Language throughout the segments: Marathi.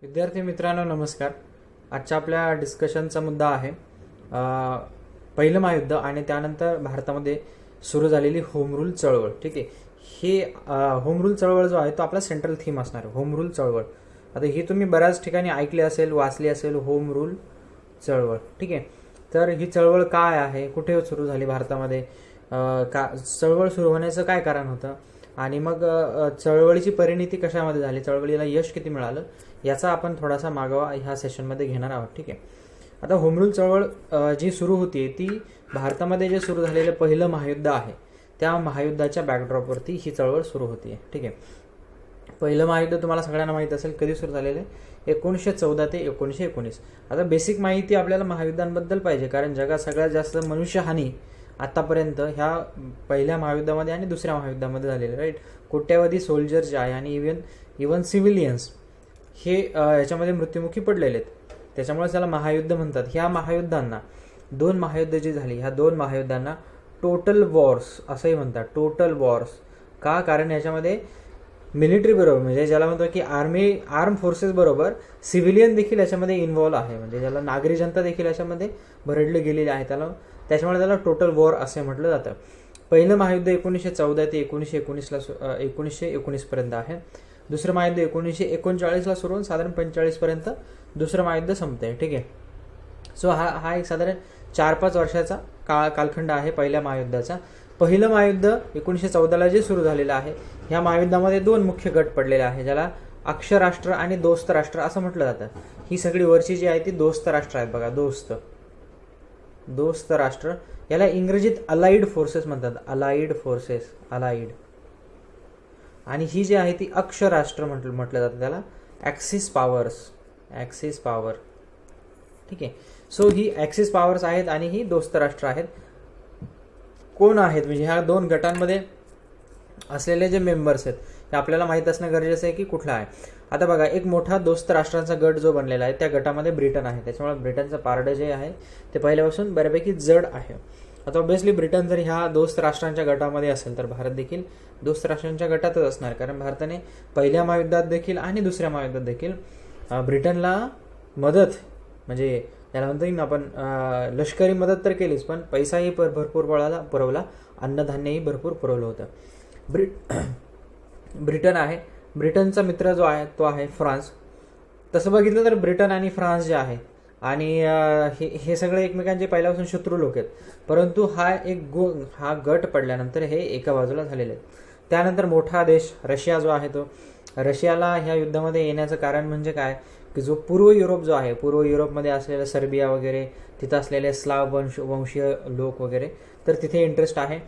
विद्यार्थी मित्रांनो नमस्कार. आजच्या आपल्या डिस्कशनचा मुद्दा आहे पहिलं महायुद्ध आणि त्यानंतर भारतामध्ये सुरू झालेली होम रूल चळवळ. ठीक आहे, हे होम रूल चळवळ जो आहे तो आपला सेंट्रल थीम असणार आहे, होम रूल चळवळ. आता ही तुम्ही बऱ्याच ठिकाणी ऐकली असेल, वाचली असेल, होम रूल चळवळ. ठीक आहे, तर ही चळवळ काय आहे, कुठे सुरू झाली भारतामध्ये, का चळवळ सुरू होण्याचं काय कारण होतं आणि मग चळवळीची परिणिती कशामध्ये झाली, चळवळीला यश किती मिळालं, याचा आपण थोडासा मागोवा ह्या सेशनमध्ये घेणार आहोत. ठीक आहे, आता होम रूल चळवळ जी सुरू होती ती भारतामध्ये जे सुरू झालेलं पहिलं महायुद्ध आहे त्या महायुद्धाच्या बॅकड्रॉपवरती ही चळवळ सुरू होती. ठीक आहे, पहिलं महायुद्ध तुम्हाला सगळ्यांना माहीत असेल कधी सुरू झालेलं आहे, 1914 ते 1919. आता बेसिक माहिती आपल्याला महायुद्धांबद्दल पाहिजे, कारण जगात सगळ्यात जास्त मनुष्यहानी आतापर्यंत ह्या पहिल्या महायुद्धामध्ये आणि दुसऱ्या महायुद्धामध्ये झालेले, राईट. कोट्यावधी सोल्जर्स जे आहे आणि इवन सिव्हिलियन्स हे याच्यामध्ये मृत्युमुखी पडलेले आहेत, त्याच्यामुळे त्याला महायुद्ध म्हणतात. ह्या महायुद्धांना, दोन महायुद्ध जी झाली ह्या दोन महायुद्धांना टोटल वॉर्स असंही म्हणतात, टोटल वॉर्स. का? कारण याच्यामध्ये मिलिटरी बरोबर, म्हणजे ज्याला म्हणतो की आर्म फोर्सेस बरोबर सिव्हिलियन देखील याच्यामध्ये इन्व्हॉल्व आहे, म्हणजे ज्याला नागरी जनता देखील याच्यामध्ये भरडले गेलेली आहे, त्याच्यामुळे त्याला टोटल वॉर असे म्हटलं जातं. पहिलं महायुद्ध 1914 ते 1919 पर्यंत आहे. दुसरं महायुद्ध 1939 सुरू होऊन साधारण 45 पर्यंत दुसरं महायुद्ध संपतंय. ठीक आहे, सो हा एक साधारण 4-5 वर्षाचा कालखंड आहे पहिल्या महायुद्धाचा. पहिलं महायुद्ध 1914 जे सुरू झालेलं आहे, ह्या महायुद्धामध्ये दोन मुख्य गट पडलेले आहे, ज्याला अक्ष राष्ट्र आणि दोस्त राष्ट्र असं म्हटलं जातं. ही सगळी वरची जी आहे ती दोस्त राष्ट्र आहेत बघा, दोस्त राष्ट्र. याला इंग्रजीत अलाइड फोर्सेस म्हणतात, अलाइड फोर्सेस, अलाइड. आणि ही जी आहे ती अक्ष राष्ट्र म्हटलं जातं, त्याला ॲक्सिस पॉवर. ठीक आहे, सो ही ॲक्सिस पॉवर्स आहेत आणि ही दोस्त राष्ट्र आहेत. कोण आहेत म्हणजे ह्या दोन गटांमध्ये असलेले जे मेंबर्स आहेत हे आपल्याला माहीत असणं गरजेचं आहे की कुठला आहे. आता बघा, एक मोठा दोस्त राष्ट्रांचा गट जो बनलेला आहे त्या गटामध्ये ब्रिटन आहे, त्याच्यामुळे ब्रिटनचं पारडं जे आहे ते पहिल्यापासून बऱ्यापैकी जड आहे. आता ऑब्व्हियसली ब्रिटन जर ह्या दोस्त राष्ट्रांच्या गटामध्ये असेल तर भारत देखील दोस्त राष्ट्रांच्या गटातच असणार, कारण भारताने पहिल्या महायुद्धात देखील आणि दुसऱ्या महायुद्धात देखील ब्रिटनला मदत, म्हणजे याला म्हणतो की आपण लष्करी मदत तर केलीच, पण पैसाही भरपूर पुरवला, अन्नधान्यही भरपूर पुरवलं होतं. ब्रिटन आहे. ब्रिटनचा मित्र जो आहे तो आहे फ्रान्स. तसं बघितलं तर ब्रिटन आणि फ्रान्स जे आहे आणि हे सगळे एकमेकांचे पहिल्यापासून शत्रू लोक आहेत, परंतु हा गट पडल्यानंतर हे एका बाजूला झालेले आहेत. त्यानंतर मोठा देश रशिया जो आहे तो, रशियाला ह्या युद्धामध्ये येण्याचं कारण म्हणजे काय की जो पूर्व युरोप जो आहे, पूर्व युरोपमध्ये असलेलं सर्बिया वगैरे, तिथं असलेले स्लाव वंशीय लोक वगैरे, तर तिथे इंटरेस्ट आहे.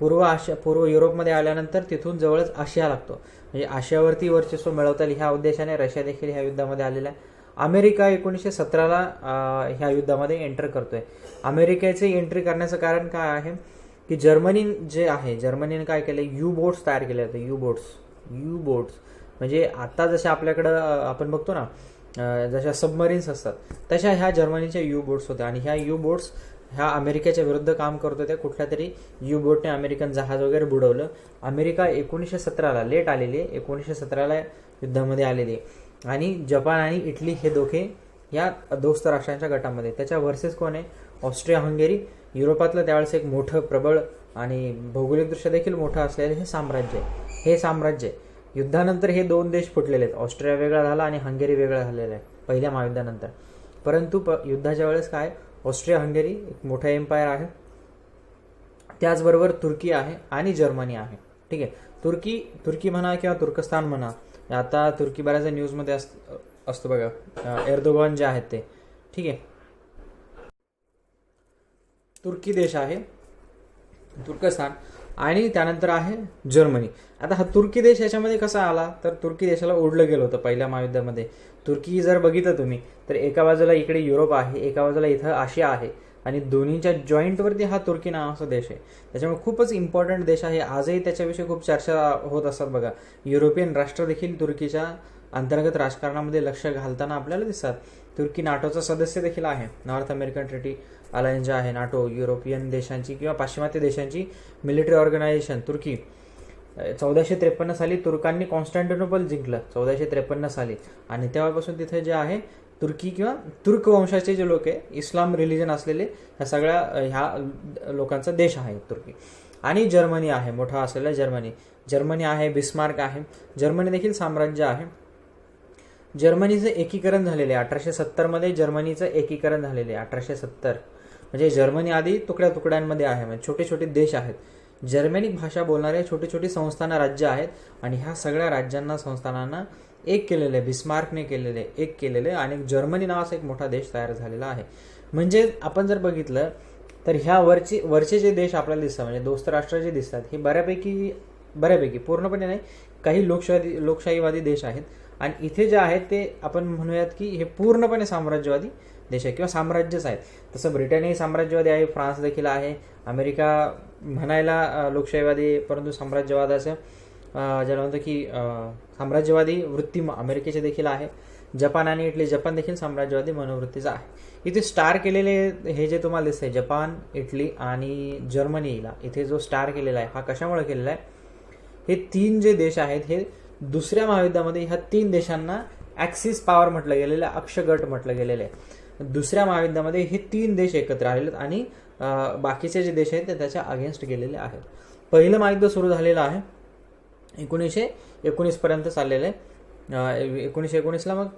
पूर्व युरोपमध्ये आल्यानंतर तिथून जवळच आशिया लागतो, म्हणजे आशियावरती वर्चस्व मिळवता येईल ह्या उद्देशाने रशिया देखील ह्या युद्धामध्ये आलेला आहे. अमेरिका 1917 ह्या युद्धामध्ये एंटर करतोय. अमेरिकेचे एंट्री करण्याचं कारण काय आहे की जर्मनीने काय केलं, यू बोट्स तयार केले होते. यू बोट्स म्हणजे आता जशा आपल्याकडं आपण बघतो ना जशा सबमरीन्स असतात, तशा ह्या जर्मनीच्या यू बोट्स होत्या आणि ह्या यू बोट्स ह्या अमेरिकेच्या विरुद्ध काम करत होत्या. कुठल्या तरी यू बोटने अमेरिकन जहाज वगैरे बुडवलं. अमेरिका 1917 लेट आलेली, 1917 युद्धामध्ये आलेली आणि जपान आणि इटली हे दोघे या दोस्त राष्ट्रांच्या गटामध्ये. त्याच्या व्हर्सेस कोण आहे, ऑस्ट्रिया हंगेरी. युरोपातलं त्यावेळेस एक मोठं प्रबळ आणि भौगोलिकदृष्ट्या देखील मोठं असलेलं हे साम्राज्य युद्धानंतर हे दोन देश फुटलेले आहेत. ऑस्ट्रिया वेगळा झाला आणि हंगेरी वेगळा झालेला आहे पहिल्या महायुद्धानंतर. परंतु युद्धाच्या वेळेस काय, ऑस्ट्रिया हंगेरी एक मोठा एम्पायर आहे, त्याचबरोबर तुर्की आहे आणि जर्मनी आहे. ठीक आहे, तुर्की म्हणा किंवा तुर्कस्तान म्हणा, आता तुर्की बऱ्याच न्यूजमध्ये असतो बघा, एर्दोगन जे आहेत ते. ठीक आहे, तुर्की देश आहे तुर्कस्तान आणि त्यानंतर आहे जर्मनी. आता हा तुर्की देश याच्यामध्ये कसा आला तर तुर्की देशाला ओढलं गेलं होतं पहिल्या महायुद्धामध्ये. तुर्की जर बघितलं तुम्ही तर एका बाजूला इकडे युरोप आहे, एका बाजूला इथं आशिया आहे आणि दोन्हीच्या जॉईंटवरती हा तुर्की नावाचा देश आहे. त्याच्यामुळे खूपच इम्पॉर्टंट देश आहे. आजही त्याच्याविषयी खूप चर्चा होत असतात बघा. युरोपियन राष्ट्र देखील तुर्कीच्या अंतर्गत राजकारणामध्ये लक्ष घालताना आपल्याला दिसतात. तुर्की नाटोचा सदस्य देखील आहे. नॉर्थ अमेरिकन ट्रिटी अलायन्स जे आहे नाटो, युरोपियन देशांची किंवा पाश्चिमात्य देशांची मिलिटरी ऑर्गनायझेशन तुर्की 1453 साली तुर्कांनी कॉन्स्टँटिनोपल जिंकलं 1453 साली, आणि तेव्हापासून तिथे जे आहे तुर्की किंवा तुर्क वंशाचे जे लोक आहे, इस्लाम रिलिजन असलेले ह्या सगळ्या ह्या लोकांचा देश आहे तुर्की. आणि जर्मनी आहे, मोठा असलेला जर्मनी आहे, बिस्मार्क आहे. जर्मनी देखील साम्राज्य आहे. जर्मनीचं एकीकरण झालेले 1870 मध्ये जर्मनीचं एकीकरण झालेले 1870. म्हणजे जर्मनी आधी तुकड्या तुकड्यांमध्ये आहे, म्हणजे छोटे छोटे देश आहेत. जर्मनिक भाषा बोलणारे छोटी छोटी संस्थानं राज्य आहेत, आणि ह्या सगळ्या राज्यांना संस्थानांना एक केलेलं आहे, बिस्मार्कने केलेले एक केलेले, आणि जर्मनी नावाचा एक मोठा देश तयार झालेला आहे. म्हणजे आपण जर बघितलं तर ह्या वरचे जे देश आपल्याला दिसतात, म्हणजे दोस्त राष्ट्र जे दिसतात, हे बऱ्यापैकी पूर्णपणे नाही, काही लोकशाहीवादी देश आहेत. आणि इथे जे आहेत ते आपण म्हणूयात की हे पूर्णपणे साम्राज्यवादी देश आहे किंवा साम्राज्यच आहेत. तसं ब्रिटनही साम्राज्यवादी आहे, फ्रान्स देखील आहे, अमेरिका म्हणायला लोकशाहीवादी परंतु साम्राज्यवादाचं ज्याला म्हणतं की साम्राज्यवादी वृत्ती अमेरिकेचे देखील आहे. जपान आणि इटली, जपान देखील साम्राज्यवादी मनोवृत्तीचा आहे. इथे स्टार केलेले हे जे तुम्हाला दिसतंय जपान, इटली आणि जर्मनीला इथे जो स्टार केलेला आहे हा कशामुळे केलेला आहे? हे 3 जे देश आहेत हे दुसऱ्या महायुद्धामध्ये ह्या 3 देशांना ॲक्सिस पॉवर म्हटलं गेलेलं आहे, अक्षगट म्हटलं गेलेलं आहे. दुसऱ्या महायुद्धामध्ये हे 3 देश एकत्र आलेले आणि बाकीचे जे देश आहेत ते त्याच्या अगेन्स्ट गेलेले आहेत. पहिलं महायुद्ध सुरू झालेलं आहे 1919 पर्यंत चाललेलं आहे. 1919ला मग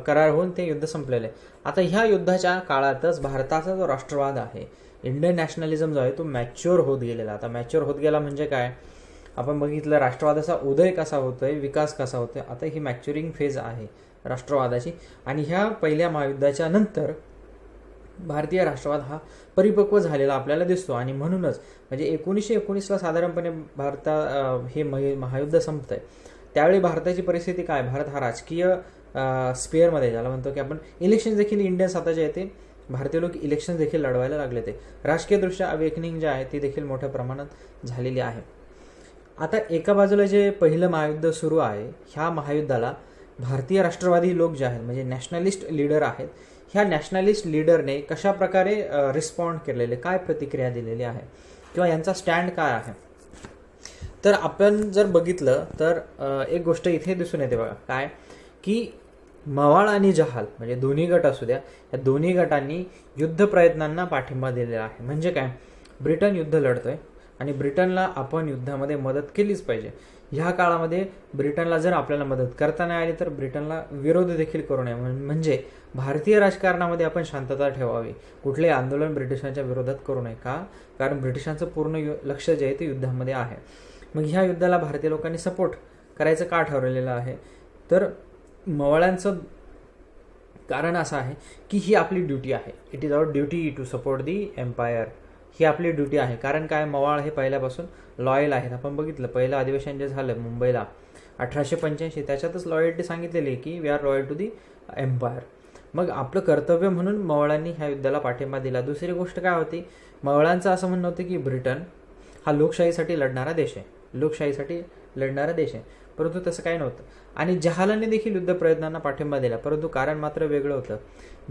करार होऊन ते युद्ध संपलेलं आहे. आता ह्या युद्धाच्या काळातच भारताचा जो राष्ट्रवाद आहे, इंडियन नॅशनलिझम जो आहे तो मॅच्युअर होत गेलेला. आता मॅच्युअर होत गेला म्हणजे काय, आपण बघितलं राष्ट्रवादाचा उदय कसा होतोय, विकास कसा होतोय. आता ही मॅच्युरिंग फेज आहे राष्ट्रवादाची, आणि ह्या पहिल्या महायुद्धाच्या नंतर भारतीय राष्ट्रवाद हा परिपक्व झालेला आपल्याला दिसतो. आणि म्हणूनच म्हणजे 1919ला साधारणपणे हे महायुद्ध संपतंय. त्यावेळी भारताची परिस्थिती काय, भारत हा राजकीय स्पेअरमध्ये, ज्याला म्हणतो की आपण इलेक्शन देखील इंडियन स्वतःचे येते, भारतीय लोक इलेक्शन देखील लढवायला लागले. ते राजकीयदृष्ट्या अवेकनिंग जे आहे ती देखील मोठ्या प्रमाणात झालेली आहे. आता एका बाजूला जे पहिलं महायुद्ध सुरू आहे, ह्या महायुद्धाला भारतीय राष्ट्रवादी लोक जे आहेत म्हणजे नॅशनलिस्ट लीडर आहेत, ह्या नॅशनलिस्ट लीडरने कशा प्रकारे रिस्पॉन्ड केलेले, काय प्रतिक्रिया दिलेली आहे किंवा यांचा स्टँड काय आहे. तर आपण जर बघितलं तर एक गोष्ट इथे दिसून येते बघा, काय की मवाळ आणि जहाल म्हणजे दोन्ही गट असू द्या, या दोन्ही गटांनी युद्ध प्रयत्नांना पाठिंबा दिलेला आहे. म्हणजे काय, ब्रिटन युद्ध लढतोय आणि ब्रिटनला आपण युद्धामध्ये मदत केलीच पाहिजे. ह्या काळामध्ये ब्रिटनला जर आपल्याला मदत करता नाही आली तर ब्रिटनला विरोध देखील करू नये. म्हणजे भारतीय राजकारणामध्ये आपण शांतता ठेवावी, कुठलेही आंदोलन ब्रिटिशांच्या विरोधात करू नये. का, कारण ब्रिटिशांचं पूर्ण लक्ष जे आहे ते युद्धामध्ये आहे. मग ह्या युद्धाला भारतीय लोकांनी सपोर्ट करायचं का ठरवलेलं आहे, तर मवाळ्यांचं कारण असं आहे की ही आपली ड्युटी आहे. It is our duty to support the empire. ही आपली ड्युटी आहे. कारण काय, मवाळ हे पहिल्यापासून लॉयल आहेत. आपण बघितलं पहिलं अधिवेशन जे झालं मुंबईला 1885, त्याच्यातच लॉयल्टी सांगितलेली की we are loyal to the empire. मग आपलं कर्तव्य म्हणून मवाळांनी ह्या युद्धाला पाठिंबा दिला. दुसरी गोष्ट काय होती, मवाळांचं असं म्हणणं होतं की ब्रिटन हा लोकशाहीसाठी लढणारा देश आहे, परंतु तसं काही नव्हतं. आणि जहालांनी देखील युद्ध प्रयत्नांना पाठिंबा दिला, परंतु कारण मात्र वेगळं होतं.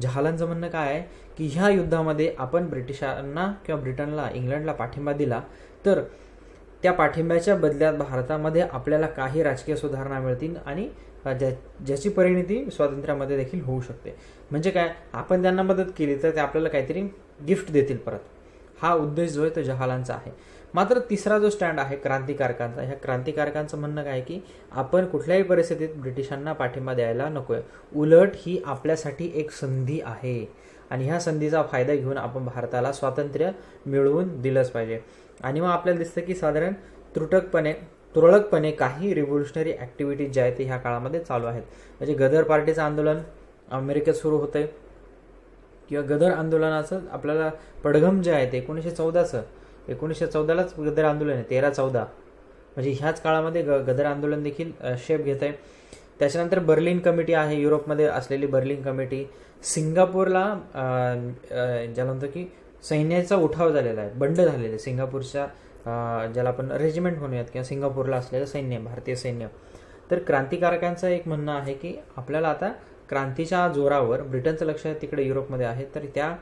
जहालांचं म्हणणं काय आहे की ह्या युद्धामध्ये आपण ब्रिटिशांना किंवा ब्रिटनला, इंग्लंडला पाठिंबा दिला तर त्या पाठिंब्याच्या बदल्यात भारतामध्ये आपल्याला काही राजकीय सुधारणा मिळतील आणि ज्याची परिणती स्वातंत्र्यामध्ये देखील होऊ शकते. म्हणजे काय, आपण त्यांना मदत केली तर ते आपल्याला काहीतरी गिफ्ट देतील परत. हा उद्देश जो आहे तो जहालांचा आहे. मात्र तिसरा जो स्टँड आहे क्रांतिकारकांचा, ह्या क्रांतिकारकांचं म्हणणं काय की आपण कुठल्याही परिस्थितीत ब्रिटिशांना पाठिंबा द्यायला नकोय, उलट ही आपल्यासाठी एक संधी आहे आणि ह्या संधीचा फायदा घेऊन आपण भारताला स्वातंत्र्य मिळवून दिलंच पाहिजे. आणि मग आपल्याला दिसतं की साधारण तुरळकपणे काही रिव्होल्युशनरी ॲक्टिव्हिटीज ज्या आहेत ते ह्या काळामध्ये चालू आहेत. म्हणजे गदर पार्टीचं आंदोलन अमेरिकेत सुरू होतंय किंवा गदर आंदोलनाचं आपल्याला पडघम जे आहे ते 1914लाच गदर आंदोलन आहे, 13-14, म्हणजे ह्याच काळामध्ये गदर आंदोलन देखील शेप घेत आहे. त्याच्यानंतर बर्लिन कमिटी आहे, युरोपमध्ये असलेली बर्लिन कमिटी. सिंगापूरला ज्याला म्हणतो की सैन्याचा उठाव झालेला आहे, बंड झालेले आहे सिंगापूरच्या, ज्याला आपण रेजिमेंट म्हणूयात किंवा सिंगापूरला असलेलं सैन्य, भारतीय सैन्य. तर क्रांतिकारकांचं एक म्हणणं आहे की आपल्याला आता क्रांतीच्या जोरावर, ब्रिटनचं लक्ष तिकडे युरोपमध्ये आहे, तर त्या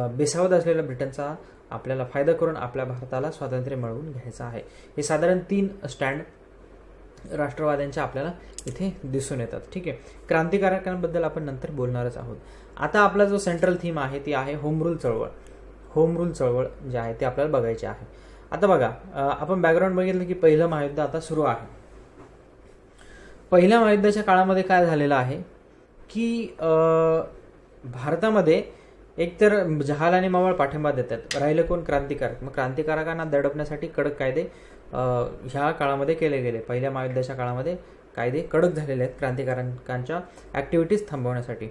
बेसावत असलेल्या ब्रिटनचा आपल्याला फायदा करून आपल्या भारताला स्वातंत्र्य मिळवून घ्यायचं आहे. हे साधारण 3 स्टँड राष्ट्रवाद्यांच्या आपल्याला इथे दिसून येतात. ठीक आहे, क्रांतिकारकांबद्दल आपण नंतर बोलणारच आहोत. आता आपला जो सेंट्रल थीम आहे ती आहे होम रूल चळवळ. होम रूल चळवळ जे आहे ते आपल्याला बघायचे आहे. आता बघा, आपण बॅकग्राऊंड बघितलं की पहिलं महायुद्ध आता सुरू आहे. पहिल्या महायुद्धाच्या काळामध्ये काय झालेलं आहे की भारतामध्ये एकतर जहाल आणि मावळ पाठिंबा देतात, राहिलं कोण? क्रांतिकारक. मग क्रांतिकारकांना दडपण्यासाठी कडक कायदे ह्या काळामध्ये केले गेले. पहिल्या महायुद्धाच्या काळामध्ये कायदे कडक झालेले आहेत क्रांतिकारकांच्या ॲक्टिव्हिटीज थांबवण्यासाठी.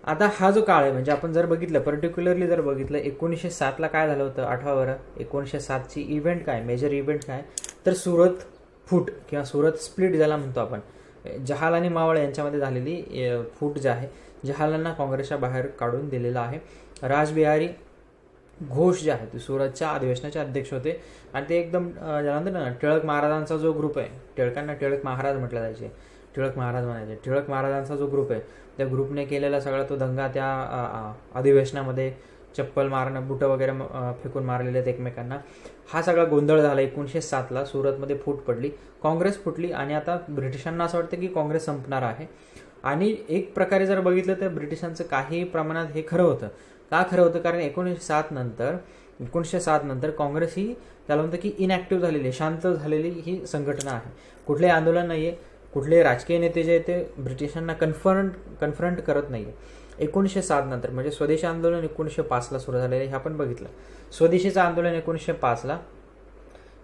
आता हा जो काळ आहे, म्हणजे आपण जर बघितलं, पर्टिक्युलरली जर बघितलं 1907ला काय झालं होतं, आठवा बरं 1907ची इव्हेंट काय, मेजर इव्हेंट काय, तर सुरत फूट किंवा सुरत स्प्लिट ज्याला म्हणतो आपण, जहाल आणि मावळ यांच्यामध्ये झालेली फूट जे आहे, जहालांना काँग्रेसच्या बाहेर काढून दिलेला आहे. रासबिहारी घोष जे आहे ते सुरतच्या अधिवेशनाचे अध्यक्ष होते आणि ते एकदम ज्याला म्हणतात ना, टिळक महाराजांचा जो ग्रुप आहे, टिळकांना टिळक महाराज म्हटलं जायचे, टिळक महाराज म्हणायचे, टिळक महाराजांचा जो ग्रुप आहे त्या ग्रुपने केलेला सगळा तो दंगा, त्या अधिवेशनामध्ये चप्पल मारणं, बुटं वगैरे फेकून मारलेले आहेत एकमेकांना, हा सगळा गोंधळ झाला. 1907ला सुरतमध्ये फूट पडली, काँग्रेस फुटली आणि आता ब्रिटिशांना असं वाटतं की काँग्रेस संपणार आहे. आणि एक प्रकारे जर बघितलं तर ब्रिटिशांचं काही प्रमाणात हे खरं होतं. का खरं होतं? कारण 1907 नंतर काँग्रेस ही त्याला म्हणतं की इनॅक्टिव्ह झालेली, शांत झालेली ही संघटना आहे. कुठलेही आंदोलन नाही आहे, कुठले राजकीय नेते जे आहेत ते ब्रिटिशांना कन्फ्रंट करत नाही आहे. 1907 नंतर म्हणजे स्वदेशी आंदोलन 1905ला सुरू झालेलं आहे, हे आपण बघितलं. स्वदेशीचं आंदोलन 1905ला,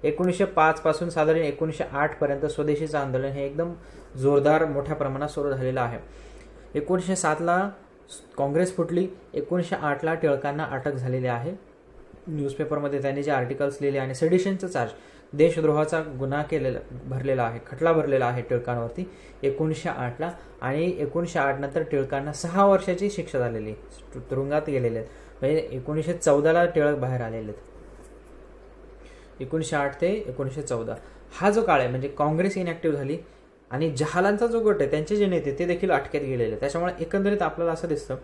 1905 पासून साधारण 1908 पर्यंत स्वदेशीचं आंदोलन हे एकदम जोरदार मोठ्या प्रमाणात सुरू झालेलं आहे. 1907ला काँग्रेस फुटली, 1908ला टिळकांना अटक झालेली आहे. न्यूजपेपरमध्ये त्यांनी जे आर्टिकल्स लिहिले आणि सेडिशनचं चार्ज, देशद्रोहाचा गुन्हा भरलेला आहे, खटला भरलेला आहे टिळकांवरती 1908ला. आणि 1908 नंतर टिळकांना 6 वर्षाची शिक्षा झालेली, तुरुंगात गेलेले आहेत. म्हणजे 1914ला टिळक बाहेर आलेले आहेत. 1908 ते 1914 हा जो काळ आहे, म्हणजे काँग्रेस इनॅक्टिव्ह झाली आणि जहालांचा जो गट आहे त्यांचे जे नेते ते देखील अटकेत गेलेले. त्याच्यामुळे एकंदरीत आपल्याला असं दिसतं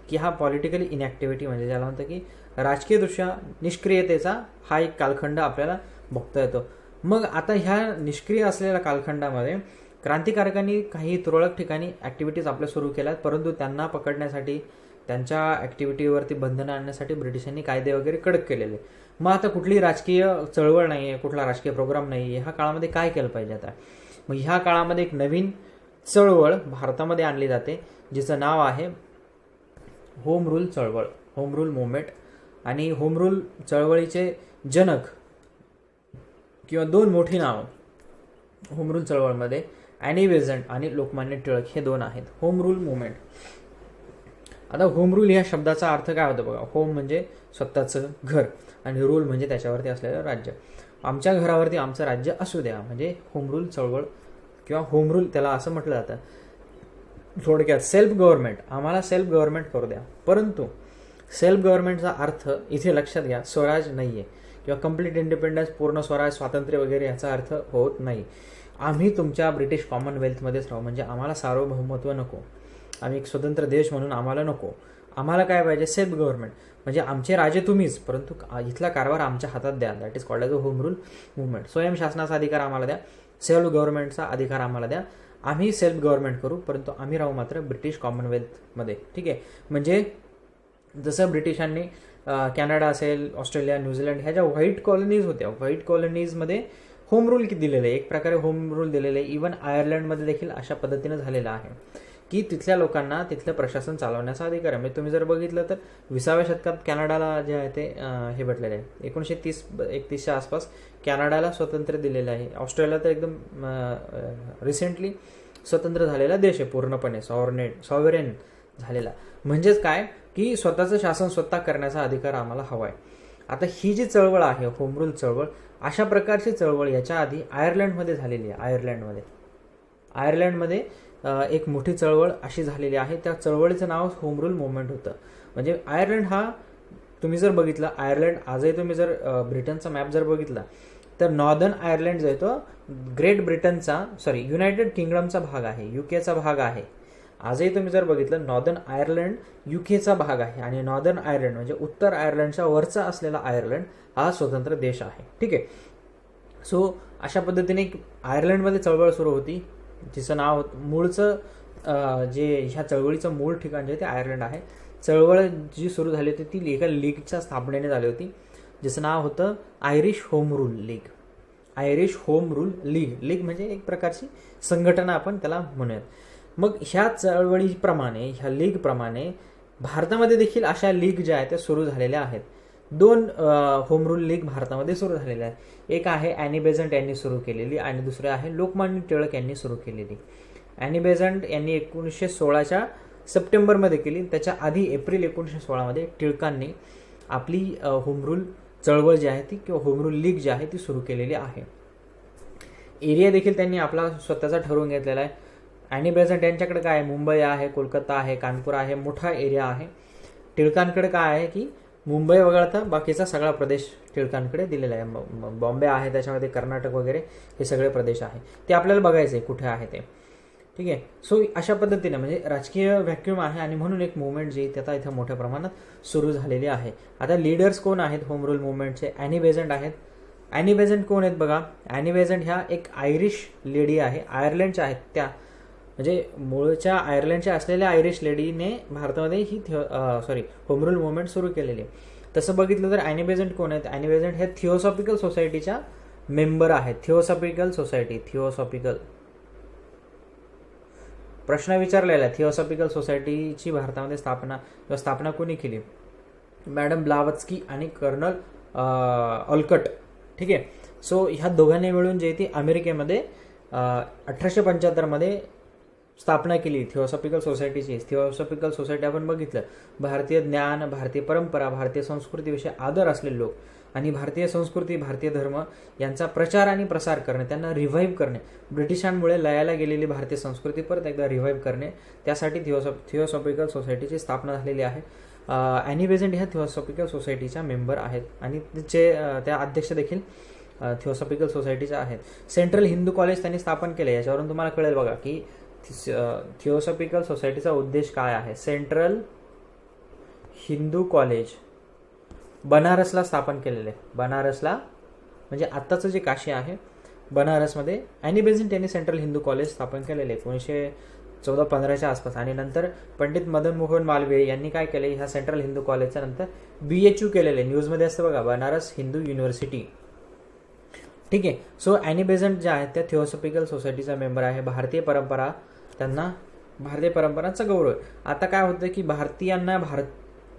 की हा पॉलिटिकली इनॅक्टिव्हिटी, म्हणजे ज्याला म्हणतं की राजकीयदृष्ट्या निष्क्रियतेचा हा एक कालखंड आपल्याला बघता येतो. मग आता ह्या निष्क्रिय असलेल्या कालखंडामध्ये क्रांतिकारकांनी काही तुरळक ठिकाणी ॲक्टिव्हिटीज आपल्या सुरू केल्यात, परंतु त्यांना पकडण्यासाठी, त्यांच्या ॲक्टिव्हिटीवरती बंधनं आणण्यासाठी ब्रिटिशांनी कायदे वगैरे कडक केलेले. मग आता कुठली राजकीय चळवळ नाही आहे, कुठला राजकीय प्रोग्राम नाही आहे, ह्या काळामध्ये काय केलं पाहिजे आता? मग ह्या काळामध्ये एक नवीन चळवळ भारतामध्ये आणली जाते, जिचं नाव आहे होम रूल चळवळ, होम रूल मुवमेंट. आणि होम रूल चळवळीचे जनक किंवा 2 मोठी नावं होम रूल चळवळमध्ये, ॲनी बेझंट आणि लोकमान्य टिळक, हे 2 आहेत. Home rule movement. आता होम रूल या शब्दाचा अर्थ काय होतो बघा. होम म्हणजे स्वतःचं घर आणि रूल म्हणजे त्याच्यावरती असलेलं राज्य. आमच्या घरावरती आमचं राज्य असू द्या, म्हणजे होम रूल चळवळ किंवा होम रूल त्याला असं म्हटलं जातं. थोडक्यात सेल्फ गव्हर्नमेंट, आम्हाला सेल्फ गव्हर्नमेंट करू द्या. परंतु सेल्फ गव्हर्नमेंटचा अर्थ इथे लक्षात घ्या, स्वराज नाही आहे किंवा कम्प्लीट इंडिपेंडन्स, पूर्ण स्वराज, स्वातंत्र्य वगैरे याचा अर्थ होत नाही. आम्ही तुमच्या ब्रिटिश कॉमनवेल्थमध्येच राहू, म्हणजे आम्हाला सार्वभौमत्व नको, आम्ही एक स्वतंत्र देश म्हणून आम्हाला नको. आम्हाला काय पाहिजे? सेल्फ गव्हर्नमेंट, म्हणजे आमचे राजे तुम्हीच, परंतु इथला कारभार आमच्या हातात द्या. That is called as a home rule movement. स्वयंशासनाचा अधिकार आम्हाला द्या, सेल्फ गव्हर्नमेंटचा अधिकार आम्हाला द्या. आम्ही सेल्फ गव्हर्नमेंट करू, परंतु आम्ही राहू मात्र ब्रिटिश कॉमनवेल्थमध्ये. ठीक आहे, म्हणजे जसं ब्रिटिशांनी कॅनडा असेल, ऑस्ट्रेलिया, न्यूझीलंड ह्या ज्या व्हाईट कॉलनीज होत्या, व्हाईट कॉलनीजमध्ये होम रूल दिलेलं आहे, एक प्रकारे होम रूल दिलेलं आहे. इव्हन आयर्लंडमध्ये देखील अशा पद्धतीनं झालेलं आहे की तिथल्या लोकांना तिथलं प्रशासन चालवण्याचा अधिकार आहे. म्हणजे तुम्ही जर बघितलं तर 20व्या शतकात कॅनडाला जे आहे ते हे भेटलेलं आहे. 1930-31च्या आसपास कॅनडाला स्वातंत्र्य दिलेलं आहे. ऑस्ट्रेलिया तर एकदम रिसेंटली स्वतंत्र झालेला देश आहे, पूर्णपणे सॉव्हरेन झालेला. म्हणजेच काय की स्वतःचं शासन स्वतः करण्याचा अधिकार आम्हाला हवा आहे. आता ही जी चळवळ आहे होम रूल चळवळ, अशा प्रकारची चळवळ याच्या आधी आयर्लंडमध्ये झालेली आहे. आयर्लंडमध्ये एक मोठी चळवळ अशी झालेली आहे. त्या चळवळीचं नाव होम रूल मुवमेंट होतं. म्हणजे आयर्लंड हा, तुम्ही जर बघितलं, आयर्लंड आजही तुम्ही जर ब्रिटनचा मॅप जर बघितला तर नॉर्दर्न आयर्लंड जो आहे तो ग्रेट ब्रिटनचा, युनायटेड किंगडमचा भाग आहे, युकेचा भाग आहे. आजही तुम्ही जर बघितलं नॉर्दर्न आयर्लंड युकेचा भाग आहे आणि नॉर्दर्न आयर्लंड म्हणजे उत्तर आयर्लंडच्या वरचा असलेला आयर्लंड हा स्वतंत्र देश आहे. ठीक आहे. सो अशा पद्धतीने आयर्लंडमध्ये चळवळ सुरू होती, जिचं नाव मूळचं जे ह्या चळवळीचं मूळ ठिकाण जे ते आयर्लंड आहे. चळवळ जी सुरू झाली होती ती एका लीगच्या स्थापनेने झाली होती, जिचं नाव होतं Irish home rule league. Irish home rule league. League म्हणजे एक प्रकारची संघटना आपण त्याला म्हणूयात. मग ह्या चळवळीप्रमाणे, ह्या लीगप्रमाणे भारतामध्ये देखील अशा लीग ज्या आहेत त्या सुरू झालेल्या आहेत. 2 होम रूल लीग भारतामध्ये सुरू झालेल्या आहेत. एक आहे ॲनी बेझंट यांनी सुरू केलेली आणि दुसरे आहे लोकमान्य टिळक यांनी सुरू केलेली. ॲनी बेझंट यांनी 1916च्या सप्टेंबरमध्ये केली. त्याच्या आधी एप्रिल 1916मध्ये टिळकांनी आपली होम रूल चळवळ जी आहे ती किंवा होम रूल लीग जी आहे ती सुरू केलेली आहे. एरिया देखील त्यांनी आपला स्वतःचा ठरवून घेतलेला आहे. ॲनी बेझंट यांच्याकडे काय आहे, मुंबई आहे, कोलकाता आहे, कानपूर आहे, मोठा एरिया आहे. टिळकांकडे काय आहे की मुंबई वगळता बाकीचा सगळा प्रदेश टिळकांकडे दिलेला आहे. बॉम्बे आहे, त्याच्यामध्ये कर्नाटक वगैरे हे सगळे प्रदेश आहे. ते आपल्याला बघायचं आहे कुठे आहे ते. ठीक आहे. सो अशा पद्धतीने म्हणजे राजकीय व्हॅक्युम आहे आणि म्हणून एक मुवमेंट जी आता इथं मोठ्या प्रमाणात सुरू झालेली आहे. आता लीडर्स कोण आहेत होम रूल मुवमेंटचे? ॲनी बेझंट आहेत. ॲनी बेझंट कोण आहेत बघा. ॲनी बेझंट ह्या एक आयरिश लेडी आहे, आयर्लंडच्या आहेत त्या, म्हणजे मूळच्या आयर्लंडच्या असलेल्या आयरिश लेडीने भारतामध्ये ही होम रूल मुवमेंट सुरू केलेली आहे. तसं बघितलं तर ॲनी बेझंट कोण आहेत? ॲनी बेझंट हे थिओसॉफिकल सोसायटीच्या मेंबर आहेत. थिओसॉफिकल सोसायटी, थिओसॉफिकल प्रश्न विचारलेला आहे. थिओसॉफिकल सोसायटीची भारतामध्ये स्थापना कोणी केली? मॅडम ब्लावत्स्की आणि कर्नल ऑल्कट. ठीक आहे. सो ह्या दोघांनी मिळून जे ती अमेरिकेमध्ये 1875मध्ये स्थापना केली थिओसॉफिकल सोसायटीची. थिओसॉफिकल सोसायटी आपण बघितलं, भारतीय ज्ञान, भारतीय परंपरा, भारतीय संस्कृतीविषयी आदर असलेले लोक आणि भारतीय संस्कृती, भारतीय धर्म यांचा प्रचार आणि प्रसार करणे, त्यांना रिव्हाइव्ह करणे, ब्रिटिशांमुळे लयाला गेलेली भारतीय संस्कृती परत एकदा रिव्हाइव्ह करणे, त्यासाठी थिओसॉफिकल सोसायटीची स्थापना झालेली आहे. ॲनी बेझंट ह्या थिओसॉफिकल सोसायटीच्या मेंबर आहेत आणि त्या अध्यक्ष देखील थिओसॉफिकल सोसायटीच्या आहेत. सेंट्रल हिंदू कॉलेज त्यांनी स्थापन केले. याच्यावरून तुम्हाला कळेल बघा की थिओसॉफिकल सोसायटीचा उद्देश काय आहे. सेंट्रल हिंदू कॉलेज बनारसला स्थापन केलेले. बनारसला म्हणजे आत्ताचं जे काशी आहे बनारसमध्ये ॲनी बेझंट यांनी सेंट्रल हिंदू कॉलेज स्थापन केलेले 1914-15च्या आसपास. आणि नंतर पंडित मदन मोहन मालवीय यांनी काय केले, ह्या सेंट्रल हिंदू कॉलेजच्या नंतर BHU केलेले. न्यूजमध्ये असतं बघा, बनारस हिंदू युनिव्हर्सिटी. ठीक आहे. सो ॲनी बेझंट ज्या आहेत त्या थिओसॉफिकल सोसायटीचा मेंबर आहे. भारतीय परंपरा, त्यांना भारतीय परंपरांचा गौरव. आता काय होतं की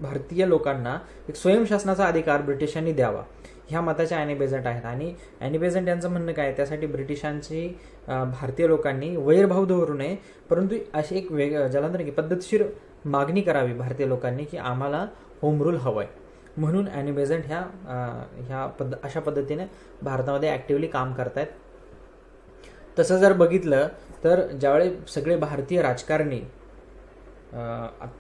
भारतीय लोकांना एक स्वयंशासनाचा अधिकार ब्रिटिशांनी द्यावा, ह्या मताचे ॲनी बेझंट आहेत. आणि ॲनी बेझंट यांचं म्हणणं काय, त्यासाठी ब्रिटिशांची भारतीय लोकांनी वैरभाव धरू नये, परंतु अशी एक ज्याला म्हणतात की पद्धतशीर मागणी करावी भारतीय लोकांनी की आम्हाला होम रूल हवंय. म्हणून ॲनी बेझंट अशा पद्धतीने भारतामध्ये ॲक्टिव्हली काम करतायत. तसं जर बघितलं तर ज्यावेळी सगळे भारतीय राजकारणी,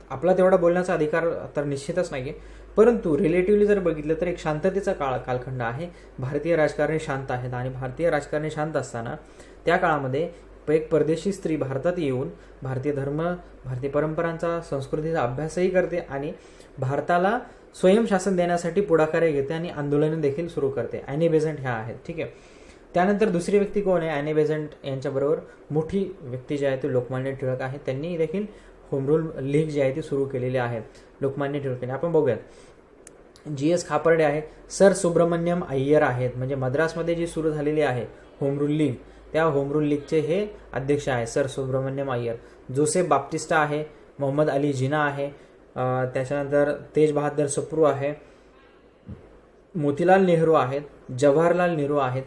आपला तेवढा बोलण्याचा अधिकार तर निश्चितच नाही आहे, परंतु रिलेटिव्हली जर बघितलं तर एक शांततेचा कालखंड आहे. भारतीय राजकारणी शांत आहेत आणि भारतीय राजकारणी शांत असताना त्या काळामध्ये एक परदेशी स्त्री भारतात येऊन भारतीय धर्म, भारतीय परंपरांचा, संस्कृतीचा अभ्यासही करते आणि भारताला स्वयंशासन देण्यासाठी पुढाकार घेते आणि आंदोलने देखील सुरू करते. ॲनी बेझंट ह्या आहेत. ठीक आहे. त्यानंतर दुसरी व्यक्ती कोण आहे? ॲनी बेझंट यांच्याबरोबर मोठी व्यक्ती जी आहे ती लोकमान्य टिळक आहे. त्यांनी देखील होम रूल लीग जी आहे ती सुरू केलेली आहे लोकमान्य टिळकांनी. आपण बघूयात. GS खापर्डे आहे. सर सुब्रमण्यम अय्यर आहेत. म्हणजे मद्रासमध्ये जी सुरू झालेली आहे होम रूल लीग, त्या होम रूल लीगचे हे अध्यक्ष आहे सर सुब्रमण्यम अय्यर. जोसेफ बाप्टिस्टा आहे. मोहम्मद अली जिना आहे. त्याच्यानंतर तेज बहादर सप्रू आहे. मोतीलाल नेहरू आहेत. जवाहरलाल नेहरू आहेत.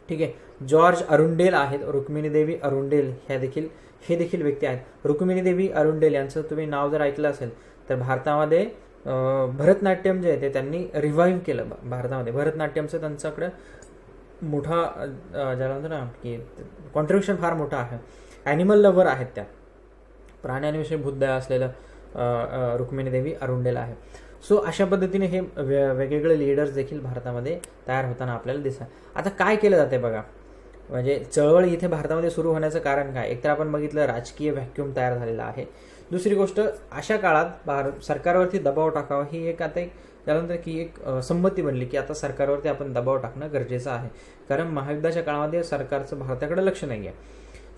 ठीक आहे. जॉर्ज अरुंडेल आहेत. रुक्मिणी देवी अरुंडेल हे देखील व्यक्ती आहेत. रुक्मिणी देवी अरुंडेल यांचं तुम्ही नाव जर ऐकलं असेल तर भारतामध्ये भरतनाट्यम जे आहे ते त्यांनी रिव्हाइव्ह केलं. भारतामध्ये भरतनाट्यमचं त्यांच्याकडे मोठा ज्याला म्हणतो ना की कॉन्ट्रिब्युशन फार मोठं आहे. ॲनिमल लव्हर आहेत त्या, प्राण्यांविषयी भूतदया असलेलं रुक्मिणी देवी अरुंडेल आहे. सो अशा पद्धतीने हे वेगवेगळे लीडर्स देखील भारतामध्ये तयार होताना आपल्याला दिसतात. आता काय केलं जाते बघा, म्हणजे चळवळ इथे भारतामध्ये सुरू होण्याचं कारण काय? एकतर आपण बघितलं राजकीय व्हॅक्यूम तयार झालेला आहे. दुसरी गोष्ट, अशा काळात सरकारवरती दबाव टाकावा ही एक आता एक त्यानंतर की एक संमती बनली की आता सरकारवरती आपण दबाव टाकणं गरजेचं आहे, कारण महायुद्धाच्या काळामध्ये सरकारचं भारताकडे लक्ष नाही आहे.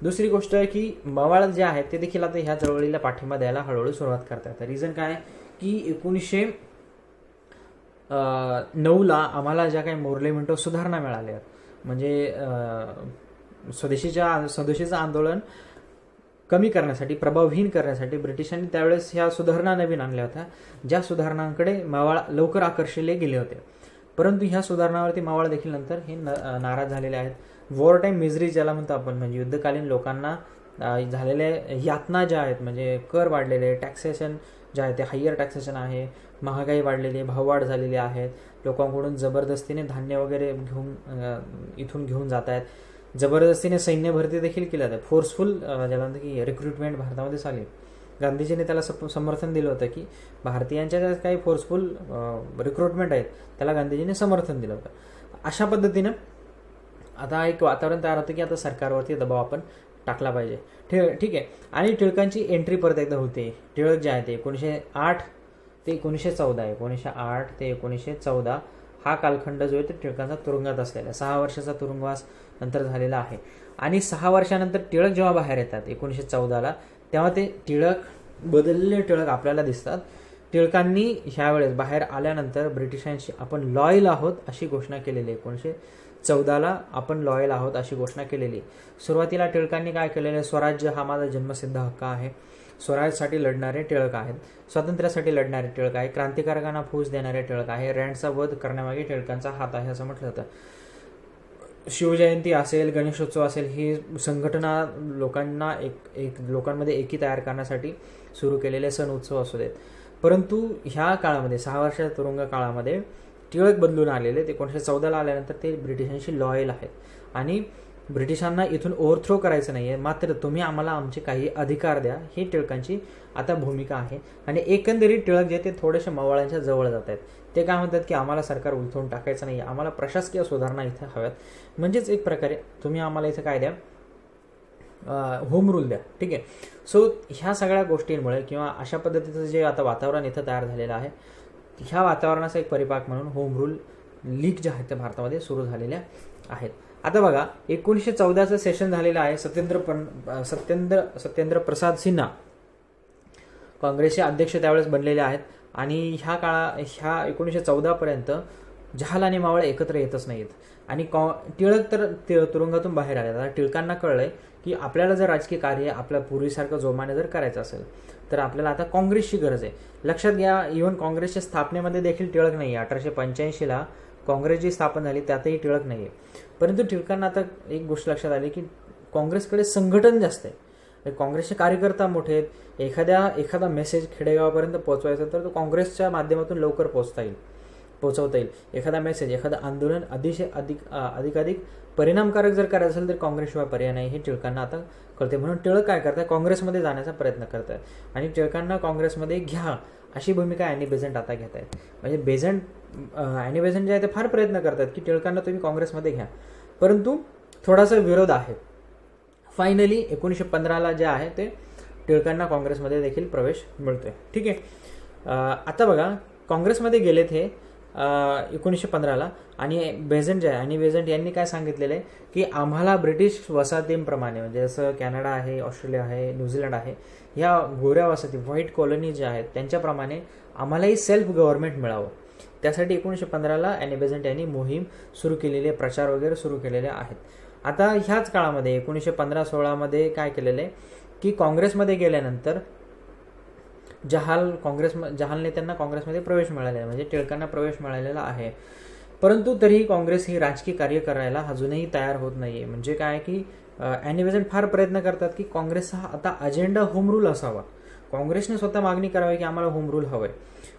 दुसरी गोष्ट आहे की मवाळ जे आहेत ते देखील आता ह्या चळवळीला पाठिंबा द्यायला हळूहळू सुरुवात करतात. रिझन काय की 1909ला आम्हाला ज्या काही मोर्ले मिंटो सुधारणा मिळाल्या, म्हणजे स्वदेशीचं आंदोलन कमी करण्यासाठी, प्रभावहीन करण्यासाठी ब्रिटिशांनी त्यावेळेस ह्या सुधारणा नवीन आणल्या होत्या, ज्या सुधारणांकडे मावळ लवकर आकर्षिले गेले होते. परंतु ह्या सुधारणावरती मावळ देखील नंतर हे नाराज झालेले आहेत. वॉर टाईम मिझरी ज्याला म्हणतो आपण, म्हणजे युद्धकालीन लोकांना झालेल्या यातना ज्या आहेत, म्हणजे कर वाढलेले, टॅक्सेशन जे आहे ते हायर टॅक्सेशन आहे, महागाई वाढलेली, भाववाढ झालेली आहेत, लोकांकडून जबरदस्तीने धान्य वगैरे इथून घेऊन जात आहेत, जबरदस्तीने सैन्य भरती देखील केली जाते, फोर्सफुल ज्याला म्हणतात की रिक्रुटमेंट भारतामध्ये झाली. गांधीजींनी त्याला समर्थन दिलं होतं की भारतीयांच्या ज्या काही फोर्सफुल रिक्रुटमेंट आहेत त्याला गांधीजींनी समर्थन दिलं होतं. अशा पद्धतीनं आता एक वातावरण तयार होतं की आता सरकारवरती दबाव आपण टाकला पाहिजे. ठीक आहे. आणि टिळकांची एंट्री परत एकदा होते. टिळक जे आहे ते 1908 ते 1914 1908 ते 1914 हा कालखंड जो आहे तो टिळकांचा तुरुंगात असलेला 6 वर्षाचा तुरुंगवास नंतर झालेला आहे. आणि 6 वर्षानंतर टिळक जेव्हा बाहेर येतात 1914ला, तेव्हा ते बदललेले टिळक आपल्याला दिसतात. टिळकांनी ह्यावेळेस बाहेर आल्यानंतर ब्रिटिशांशी आपण लॉयल आहोत अशी घोषणा केलेली आहे. 1914ला आपण लॉयल आहोत अशी घोषणा केलेली. सुरुवातीला टिळकांनी काय केलेलं आहे, स्वराज्य हा माझा जन्मसिद्ध हक्क आहे, स्वराज्यासाठी लढणारे टिळक आहेत, स्वातंत्र्यासाठी लढणारे टिळक आहे, क्रांतिकारकांना फौज देणारे टिळक आहे, रँडचा वध करण्यामागे टिळकांचा हात आहे असं म्हटलं जातं. शिवजयंती असेल, गणेशोत्सव असेल, ही संघटना लोकांना लोकांमध्ये एकी तयार करण्यासाठी सुरू केलेले सण उत्सव असू देत. परंतु ह्या काळामध्ये 6 वर्षाच्या तुरुंग काळामध्ये टिळक बदलून आलेले. 1914ला आल्यानंतर ते ब्रिटिशांशी लॉयल आहेत आणि ब्रिटिशांना इथून ओव्हरथ्रो करायचं नाही आहे, मात्र तुम्ही आम्हाला आमचे काही अधिकार द्या, ही टिळकांची आता भूमिका आहे. आणि एकंदरीत टिळक जे ते थोडेसे मवाळांच्या जवळ जात आहेत. ते काय म्हणतात की आम्हाला सरकार उलथवून टाकायचं नाही, आम्हाला प्रशासकीय सुधारणा इथं हव्यात, म्हणजेच एक प्रकारे तुम्ही आम्हाला इथं काय द्या, होम रूल द्या. ठीक आहे. सो ह्या सगळ्या गोष्टींमुळे किंवा अशा पद्धतीचं जे आता वातावरण इथं तयार झालेलं आहे, ह्या वातावरणाचा एक परिपाक म्हणून होम रूल लीग जे आहेत ते भारतामध्ये सुरू झालेल्या आहेत. आता बघा 1914चं सेशन झालेलं आहे. सत्येंद्र प्रसाद सिन्हा काँग्रेसचे अध्यक्ष त्यावेळेस बनलेले आहेत आणि ह्या 1914 पर्यंत जहाल आणि मावळ एकत्र येतच नाहीत. आणि टिळक तर तुरुंगातून बाहेर आले. आता टिळकांना कळलंय की आपल्याला जर राजकीय कार्य आपल्या पूर्वीसारखं जोमाने जर करायचं असेल तर आपल्याला आता काँग्रेसची गरज आहे. लक्षात घ्या, इव्हन काँग्रेसच्या स्थापनेमध्ये देखील टिळक नाही आहे. 1885ला काँग्रेस जी स्थापन झाली त्यातही टिळक नाही आहे. परंतु टिळकांना आता एक गोष्ट लक्षात आली की काँग्रेसकडे संघटन जास्त आहे, काँग्रेसचे कार्यकर्ता मोठे आहेत. एखादा मेसेज खेडेगावापर्यंत पोहोचवायचा तर तो काँग्रेसच्या माध्यमातून लवकर पोहोचवता येईल. एखादा मेसेज, एखादं आंदोलन अधिक परिणामकारक जर करायचं असेल तर काँग्रेसशिवाय पर्याय नाही, हे टिळकांना आता कळते. म्हणून टिळक काय करतात, काँग्रेसमध्ये जाण्याचा प्रयत्न करतात आणि टिळकांना काँग्रेसमध्ये घ्या अशी भूमिका अॅनी बेझंट आता घेत आहेत. म्हणजे अॅनी बेझंट जे आहे ते फार प्रयत्न करतात की टिळकांना तुम्ही काँग्रेसमध्ये घ्या, परंतु थोडासा विरोध आहे. फायनली 1915ला जे आहे ते टिळकांना काँग्रेसमध्ये देखील प्रवेश मिळतोय. ठीक आहे. आता बघा, काँग्रेसमध्ये गेलेत हे 1915ला आणि बेझंट जे आहे, अॅनी बेझंट यांनी काय सांगितलेलं आहे की आम्हाला ब्रिटिश वसाहतींप्रमाणे, म्हणजे जसं कॅनडा आहे, ऑस्ट्रेलिया आहे, न्यूझीलंड आहे, ह्या गोऱ्या वसाहती व्हाईट कॉलनी ज्या आहेत त्यांच्याप्रमाणे आम्हालाही सेल्फ गव्हर्नमेंट मिळावं. त्यासाठी 1915ला अॅनी बेझंट यांनी मोहीम सुरू केलेली आहे, प्रचार वगैरे सुरू केलेले आहेत. आता ह्याच काळामध्ये 1915-16मध्ये काय केलेलं आहे की काँग्रेसमध्ये गेल्यानंतर जहालने त्यांना काँग्रेसमध्ये प्रवेश मिळालेला आहे, म्हणजे टिळकांना प्रवेश मिळालेला आहे. परंतु तरीही काँग्रेस ही राजकीय कार्य करायला अजूनही तयार होत नाहीये. म्हणजे काय की अॅनी बेझंट फार प्रयत्न करतात की काँग्रेसचा आता अजेंडा होम रूल असावा. काँग्रेसने स्वतः मागणी करावी की आम्हाला होम रूल हवंय.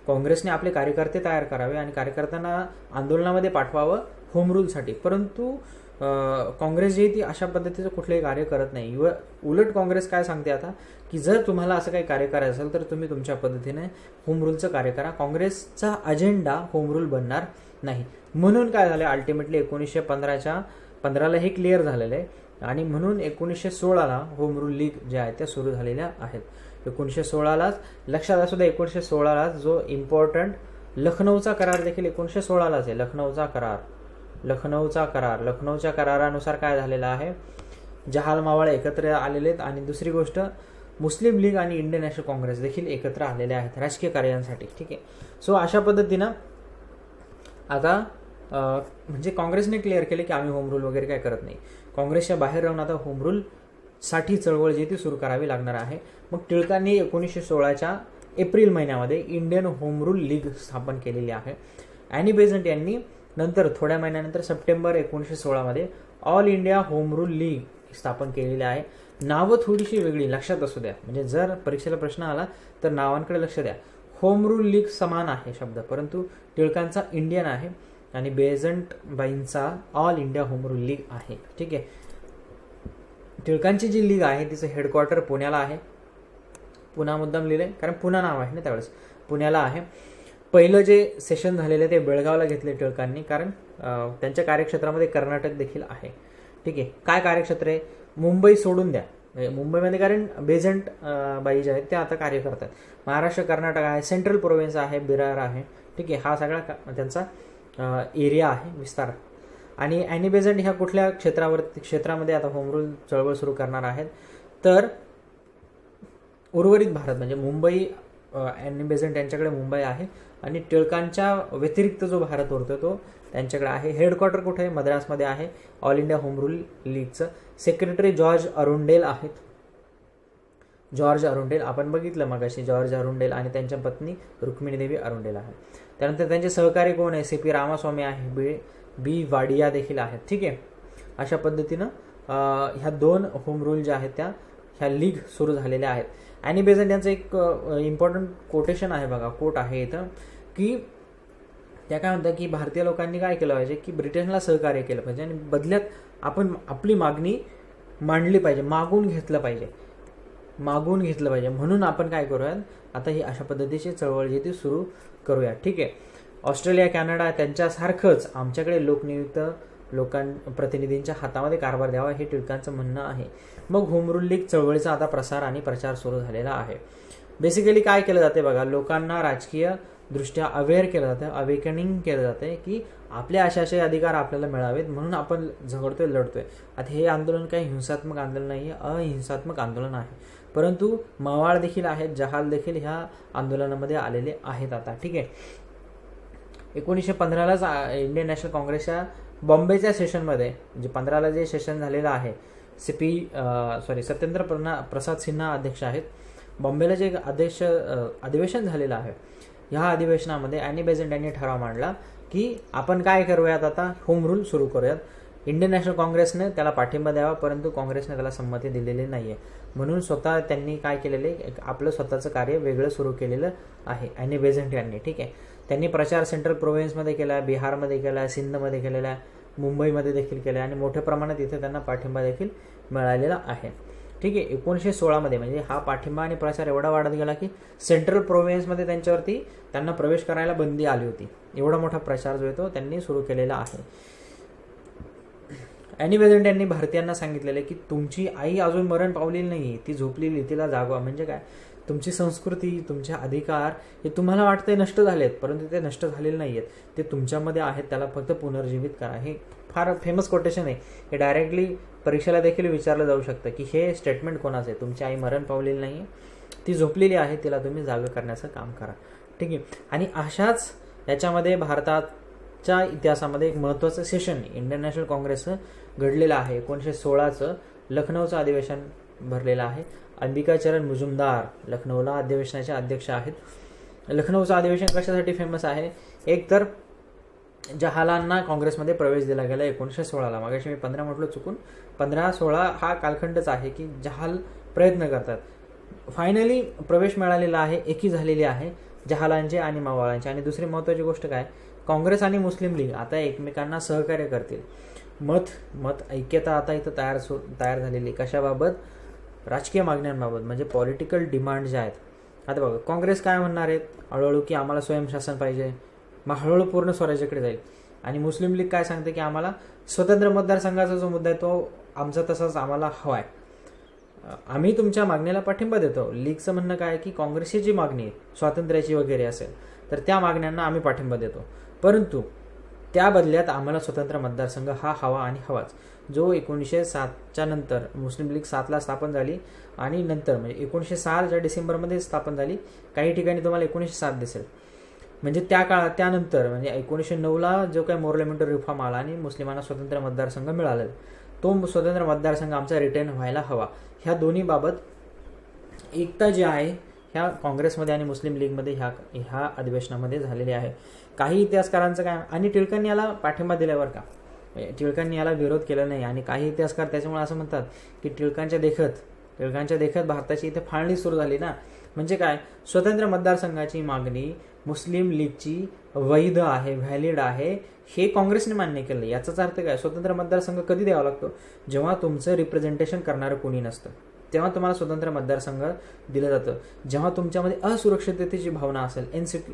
काँग्रेसने आपले कार्यकर्ते तयार करावे आणि कार्यकर्त्यांना आंदोलनामध्ये पाठवावं होम रूलसाठी. परंतु काँग्रेस जी ती अशा पद्धतीचं कुठलंही कार्य करत नाही. उलट काँग्रेस काय सांगते आता की जर तुम्हाला असं काही कार्य करायचं असेल तर तुम्ही तुमच्या पद्धतीने होम रूलचं कार्य करा. काँग्रेसचा अजेंडा होम रूल बनणार नाही. म्हणून काय झालं, अल्टिमेटली 1915च्या 15ला हे क्लिअर झालेलं आहे आणि म्हणून 1916ला होम रूल लीग ज्या आहेत त्या सुरू झालेल्या आहेत. 1916लाच लक्षात असू द्या, 1916लाच जो इम्पॉर्टंट लखनौचा करार देखील 1916लाच आहे. लखनौच्या करारानुसार काय झालेलं आहे, जहाल मावळ एकत्र आलेले आहेत आणि दुसरी गोष्ट मुस्लिम लीग आणि इंडियन नॅशनल काँग्रेस देखील एकत्र आलेले आहेत राजकीय कार्यांसाठी. ठीक आहे. सो अशा पद्धतीनं आता म्हणजे काँग्रेसने क्लिअर केले की आम्ही होम रूल वगैरे काय करत नाही. काँग्रेसच्या बाहेर राहून आता होम रूल साठी चळवळ जी ती सुरू करावी लागणार आहे. मग टिळकांनी 1916च्या एप्रिल महिन्यामध्ये इंडियन होम रूल लीग स्थापन केलेली आहे. ॲनी बेझंट यांनी नंतर थोड्या महिन्यानंतर सप्टेंबर 1916मध्ये all India home rule league स्थापन केलेली आहे. नावं थोडीशी वेगळी लक्षात असू द्या, म्हणजे जर परीक्षेला प्रश्न आला तर नावांकडे लक्ष द्या. होम रूल लीग समान आहे शब्द, परंतु टिळकांचा इंडियन आहे आणि बेझंट बाईंचा all India home rule league आहे. ठीक आहे. टिळकांची जी लीग आहे तिचं हेडक्वार्टर पुण्याला आहे. पुणा मुद्दाम लिहिलंय कारण पुणा नाव आहे ना त्यावेळेस, पुण्याला आहे. पहिलं जे सेशन झालेलं ते बेळगावला घेतले टिळकांनी, कारण त्यांच्या कार्यक्षेत्रामध्ये कर्नाटक देखील आहे. ठीक आहे. काय कार्यक्षेत्र आहे, मुंबई सोडून द्या, मुंबईमध्ये कारण बेझंट बाई जे आहेत त्या आता कार्य करतात. महाराष्ट्र, कर्नाटक आहे, सेंट्रल प्रोव्हिन्स आहे, बिरार आहे. ठीक आहे. हा सगळा त्यांचा एरिया आहे, विस्तार. आणि ॲनी बेझंट ह्या कुठल्या क्षेत्रामध्ये आता होम रूल चळवळ सुरू करणार आहेत, तर उर्वरित भारत म्हणजे मुंबई, ॲनी बेझंट यांच्याकडे मुंबई आहे आणि टिळकांच्या व्यतिरिक्त जो भारत उरतो तो त्यांच्याकडे आहे. हेडक्वार्टर कुठे आहे, मद्रासमध्ये आहे ऑल इंडिया होम रूल लीगचं. सेक्रेटरी जॉर्ज अरुंडेल आहेत. जॉर्ज अरुंडेल आपण बघितलं मगाशी, जॉर्ज अरुंडेल आणि त्यांच्या पत्नी रुक्मिणी देवी अरुंडेल आहे. त्यानंतर त्यांचे सहकारी कोण आहे, CP रामास्वामी आहे, बी वाडिया देखील आहेत. ठीक आहे. अशा पद्धतीनं ह्या 2 होम रूल ज्या आहेत त्या ह्या लीग सुरू झालेल्या आहेत. ॲनी बेझंट यांचं एक इम्पॉर्टंट कोटेशन आहे बघा, कोट आहे इथं, की त्या काय म्हणतात की भारतीय लोकांनी काय केलं पाहिजे की ब्रिटनला सहकार्य केलं पाहिजे आणि बदल्यात आपण आपली मागणी मांडली पाहिजे, मागून घेतलं पाहिजे. म्हणून आपण काय करूयात, आता ही अशा पद्धतीची चळवळ जी ती सुरू करूया. ठीक आहे. ऑस्ट्रेलिया, कॅनडा त्यांच्यासारखंच आमच्याकडे लोकनियुक्त प्रतिनिधींच्या हातामध्ये कारभार द्यावा हे टिळकांचं म्हणणं आहे. मग होम रूल लीग चळवळीचा आता प्रसार आणि प्रचार सुरू झालेला आहे. बेसिकली काय केलं जाते बघा, लोकांना राजकीय दृष्ट्या अवेअर केलं जातं, अवेकनिंग केलं जाते की आपले असे अधिकार आपल्याला मिळावेत, म्हणून आपण झगडतोय, लढतोय. आता हे आंदोलन काही हिंसात्मक आंदोलन नाही आहे, अहिंसात्मक आंदोलन आहे. परंतु मवाळ देखील आहेत, जहाल देखील ह्या आंदोलनामध्ये आलेले आहेत आता. ठीक आहे. 1915लाच इंडियन नॅशनल काँग्रेसच्या बॉम्बेच्या सेशनमध्ये, म्हणजे 15ला जे सेशन झालेलं आहे, सत्येंद्र प्रसाद सिन्हा अध्यक्ष आहेत. बॉम्बेला जे अधिवेशन झालेलं आहे, ह्या अधिवेशनामध्ये ॲनी बेझंट यांनी ठराव मांडला की आपण काय करूयात, आता होम रूल सुरू करूयात. इंडियन नॅशनल काँग्रेसने त्याला पाठिंबा द्यावा, परंतु काँग्रेसने त्याला संमती दिलेली नाही आहे. म्हणून स्वतः त्यांनी काय केलेले, आपलं स्वतःचं कार्य वेगळं सुरू केलेलं आहे ॲनी बेझंट यांनी. ठीक आहे. त्यांनी प्रचार सेंट्रल प्रोव्हिन्समध्ये केला, बिहारमध्ये केला, सिंधमध्ये केलेला, मुंबईमध्ये देखील केला आणि मोठ्या प्रमाणात इथे त्यांना पाठिंबा देखील मिळालेला आहे. ठीक आहे. 1916मध्ये म्हणजे हा पाठिंबा आणि प्रचार एवढा वाढत गेला की सेंट्रल प्रोव्हिन्समध्ये त्यांना प्रवेश करायला बंदी आली होती. एवढा मोठा प्रचार जो आहे तो त्यांनी सुरू केलेला आहे. ॲनी बेझंट यांनी भारतीयांना सांगितलेलं की तुमची आई अजून मरण पावलेली नाही, ती झोपलेली, तिला जागवा. म्हणजे काय, तुमची संस्कृती, तुमचे अधिकार हे तुम्हाला वाटतंय नष्ट झालेत, परंतु ते नष्ट झालेले नाही आहेत, ते तुमच्यामध्ये आहेत, त्याला फक्त पुनर्जीवित करा. हे फार फेमस कोटेशन आहे. हे डायरेक्टली परीक्षेला देखील विचारलं जाऊ शकतं की हे स्टेटमेंट कोणाचं आहे, तुमची आई मरण पावलेली नाही आहे, ती झोपलेली आहे, तिला तुम्ही जागं करण्याचं काम करा. ठीक आहे. आणि अशाच याच्यामध्ये भारताच्या इतिहासामध्ये एक महत्त्वाचं सेशन इंडियन नॅशनल काँग्रेसचं घडलेलं आहे. 1916चं लखनौचं अधिवेशन भरलेलं आहे. अंबिकाचरण मुजुमदार लखनौला अधिवेशनाचे अध्यक्ष आहेत. लखनौचं अधिवेशन कशासाठी फेमस आहे, एक तर जहालांना काँग्रेसमध्ये प्रवेश दिला गेला 1916ला. मागाशी मी 15 म्हटलं चुकून, 15-16 हा कालखंडच आहे की जहाल प्रयत्न करतात. फायनली प्रवेश मिळालेला आहे, एकी झालेली आहे जहालांचे आणि मवाळांचे. आणि दुसरी महत्त्वाची गोष्ट काय, काँग्रेस आणि मुस्लिम लीग आता एकमेकांना सहकार्य करतील. मत ऐक्यता आता इथं तयार झालेली. कशाबाबत, राजकीय मागण्यांबाबत, म्हणजे पॉलिटिकल डिमांड ज्या आहेत. आता बघा, काँग्रेस काय म्हणणार आहेत हळूहळू की आम्हाला स्वयंशासन पाहिजे, मग हळूहळू पूर्ण स्वराज्याकडे जाईल. आणि मुस्लिम लीग काय सांगते की आम्हाला स्वतंत्र मतदारसंघाचा जो मुद्दा आहे तो आमचा तसाच आम्हाला हवा आहे. आम्ही तुमच्या मागणीला पाठिंबा देतो. लीगचं म्हणणं काय की काँग्रेसची जी मागणी आहे स्वातंत्र्याची वगैरे असेल तर त्या मागण्यांना आम्ही पाठिंबा देतो, परंतु त्या बदल्यात आम्हाला स्वतंत्र मतदारसंघ हा हवा आणि हवाच. जो 1907च्या नंतर मुस्लिम लीग 7ला स्थापन झाली आणि नंतर म्हणजे 1906च्या डिसेंबरमध्ये स्थापन झाली. काही ठिकाणी तुम्हाला 1907 दिसेल. म्हणजे त्या काळात त्यानंतर म्हणजे 1909ला जो काही मोर्लेमेंटो रिफॉर्म आला आणि मुस्लिमांना स्वतंत्र मतदारसंघ मिळाला, तो स्वतंत्र मतदारसंघ आमचा रिटेन व्हायला हवा. ह्या दोन्ही बाबत एकता जी आहे ह्या काँग्रेसमध्ये आणि मुस्लिम लीगमध्ये ह्या अधिवेशनामध्ये झालेली आहे. काही इतिहासकारांचं काय, आणि टिळकांनी याला पाठिंबा दिल्यावर का, टिळकांनी याला विरोध केला नाही. आणि काही इतिहासकार त्याच्यामुळे असं म्हणतात की टिळकांच्या देखत भारताची इथे फाळणी सुरू झाली ना. म्हणजे काय, स्वतंत्र मतदारसंघाची मागणी मुस्लिम लीगची वैध आहे, व्हॅलिड आहे, हे काँग्रेसने मान्य केलं. याचाच अर्थ काय, स्वतंत्र मतदारसंघ कधी द्यावा लागतो, जेव्हा तुमचं रिप्रेझेंटेशन करणारं कोणी नसतं तेव्हा तुम्हाला स्वतंत्र मतदारसंघ दिलं जातं. जेव्हा तुमच्यामध्ये असुरक्षिततेची भावना असेल,